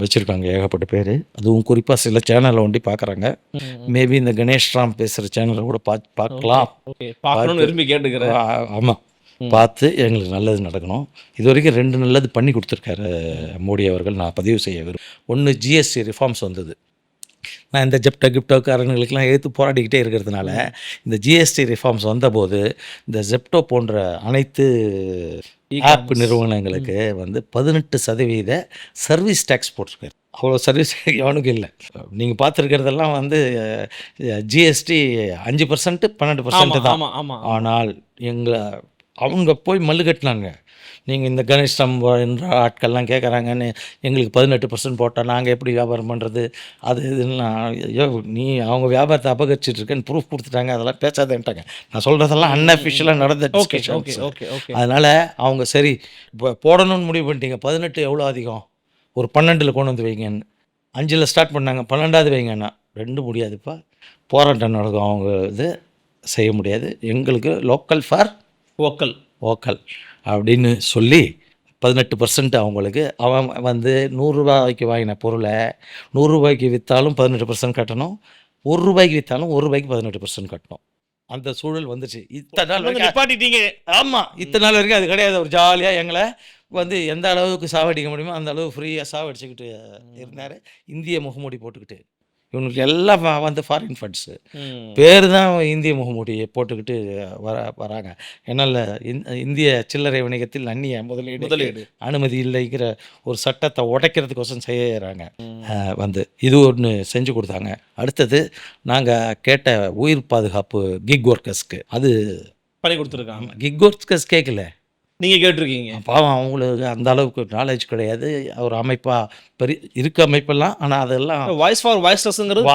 வச்சுருக்காங்க ஏகப்பட்ட பேர். அதுவும் குறிப்பாக சில சேனலை ஒண்டி பார்க்குறாங்க. மேபி இந்த கணேஷ் ராம் பேசுகிற சேனலை கூட பார்க்கலாம். பார்க்கணும்னு விரும்பி கேட்டுக்கிறேன். ஆமாம், பார்த்து எங்களுக்கு நல்லது நடக்கணும். இது வரைக்கும் 2 நல்லது பண்ணி கொடுத்துருக்காரு மோடி அவர்கள். நான் பதிவு செய்ய விரும்புகிறேன். ஒன்று, ஜிஎஸ்டி ரிஃபார்ம்ஸ் வந்தது. நான் இந்த ஜெப்டோக்காரங்களுக்கெல்லாம் எதிர்த்து போராடிக்கிட்டே இருக்கிறதுனால இந்த ஜிஎஸ்டி ரிஃபார்ம்ஸ் வந்தபோது இந்த ஜெப்டோ போன்ற அனைத்து ஆப் நிறுவனங்களுக்கு வந்து 18% சர்வீஸ் டேக்ஸ் போட்டிருக்காரு. அவ்வளோ சர்வீஸ் எவனுக்கும் இல்லை. நீங்கள் பார்த்துருக்கிறதெல்லாம் வந்து ஜிஎஸ்டி 5%, 12% தான். ஆனால் அவங்க போய் மல்லு கட்டினாங்க. நீங்கள் இந்த கணேஷம் என்ற ஆட்கள்லாம் கேட்குறாங்கன்னு எங்களுக்கு 18% போட்டால் நாங்கள் எப்படி வியாபாரம் பண்ணுறது, அது இதுன்னா ஐயோ நீ அவங்க வியாபாரத்தை அபகரிச்சிட்டு இருக்கேன்னு ப்ரூஃப் கொடுத்துட்டாங்க. அதெல்லாம் பேசாதேன்ட்டாங்க. நான் சொல்கிறதெல்லாம் அன்அஃபிஷியலாக நடந்த டிஸ்கஷன்ஸ். அதனால் அவங்க சரி இப்போ போடணும்னு முடிவு பண்ணிட்டீங்க. 18 எவ்வளோ அதிகம், ஒரு 12 கொண்டு வந்து வைங்கன்னு. 5 ஸ்டார்ட் பண்ணாங்க, 12வது வைங்கன்னா 2 முடியாதுப்பா, போராட்டம் நடக்கும். அவங்க இது செய்ய முடியாது. எங்களுக்கு லோக்கல் ஃபார் ஓக்கல் அப்படின்னு சொல்லி 18% அவங்களுக்கு. அவன் வந்து 100 ரூபாய்க்கு வாங்கின பொருளை 100 ரூபாய்க்கு விற்றாலும் 18% கட்டணும், 1 ரூபாய்க்கு விற்றாலும் 1 ரூபாய்க்கு 18% கட்டணும். அந்த சூழல் வந்துச்சு. இத்தனை நாள் வரைக்கும். ஆமாம், இத்தனை நாள் வரைக்கும் அது கிடையாது. ஒரு ஜாலியாக எங்களை வந்து எந்த அளவுக்கு சாவடிக்க முடியுமோ அந்த அளவு ஃப்ரீயாக சாவடிச்சுக்கிட்டு இருந்தார். இந்திய முகமூடி போட்டுக்கிட்டு. இவங்களுக்கு எல்லாம் வந்து ஃபாரின் ஃபண்ட்ஸு பேர் தான் இந்திய முகமூடியை போட்டுக்கிட்டு வராங்க. என்னால் இந்திய சில்லறை வணிகத்தில் அந்நிய முதலீடு அனுமதி இல்லைங்கிற ஒரு சட்டத்தை உடைக்கிறதுக்கோசம் செய்யறாங்க. வந்து இது ஒன்று செஞ்சு கொடுத்தாங்க. அடுத்தது நாங்கள் கேட்ட உயிர் பாதுகாப்பு கிக் ஒர்க்கர்ஸ்க்கு அது பண்ணி கொடுத்துருக்காங்க. கிக் ஒர்க்கர்ஸ் கேட்கல, நீங்கள் கேட்டிருக்கீங்க. பாவம், அவங்களுக்கு அந்த அளவுக்கு நாலேஜ் கிடையாது. ஒரு அமைப்பாக இருக்க அமைப்பெல்லாம், ஆனால் அதெல்லாம் வாய்ஸ் ஃபார் வாய்ஸ்லெஸ்ங்கிறது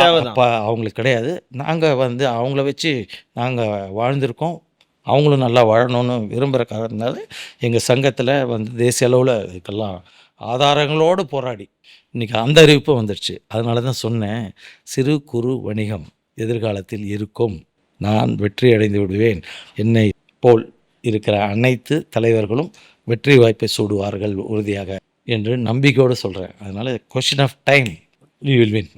அவங்களுக்கு கிடையாது. நாங்கள் வந்து அவங்கள வச்சு நாங்கள் வாழ்ந்திருக்கோம். அவங்களும் நல்லா வாழணும்னு விரும்புகிற காரணத்தினால எங்கள் சங்கத்தில் வந்து தேசிய அளவில் இதுக்கெல்லாம் ஆதாரங்களோடு போராடி இன்றைக்கி அந்த அறிவிப்பு வந்துடுச்சு. அதனால தான் சொன்னேன், சிறு குறு வணிகம் எதிர்காலத்தில் இருக்கும், நான் வெற்றி அடைந்து விடுவேன், என்னை போல் இருக்கிற அனைத்து தலைவர்களும் வெற்றி வாய்ப்பை சூடுவார்கள் உறுதியாக என்று நம்பிக்கையோடு சொல்கிறேன். அதனால் question of time we will win.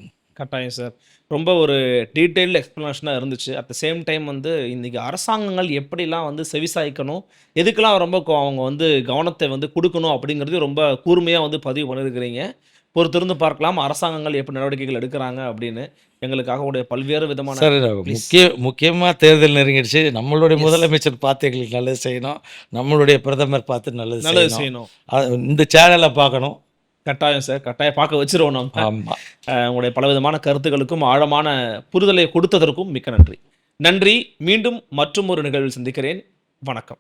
கட்டாயம் சார். ரொம்ப ஒரு டீட்டெயில்டு எக்ஸ்ப்ளனேஷனாக இருந்துச்சு. அட் த சேம் டைம் வந்து இன்றைக்கி அரசாங்கங்கள் எப்படிலாம் வந்து செவிசாய்க்கணும், எதுக்கெல்லாம் ரொம்ப அவங்க வந்து கவனத்தை வந்து கொடுக்கணும் அப்படிங்கிறது ரொம்ப கூர்மையாக வந்து பதிவு பண்ணியிருக்கிறீங்க. பொறுத்திருந்து பார்க்கலாம் அரசாங்கங்கள் எப்படி நடவடிக்கைகள் எடுக்கிறாங்க அப்படின்னு. எங்களுக்காக உடைய பல்வேறு விதமான முக்கியமாக தேர்தல் நெருங்கிடுச்சு. நம்மளுடைய முதலமைச்சர் பார்த்து எங்களுக்கு நல்லது செய்யணும், நம்மளுடைய பிரதமர் பார்த்து நல்லது செய்யணும். இந்த சேனலை பார்க்கணும். கட்டாயம் சார், கட்டாயம் பார்க்க வச்சிருவோம் நம்ம. ஆமாம். உங்களுடைய பலவிதமான கருத்துக்களுக்கும் ஆழமான புரிதலை கொடுத்ததற்கும் மிக்க நன்றி. மீண்டும் மற்றும் ஒரு நிகழ்வில் சந்திக்கிறேன். வணக்கம்.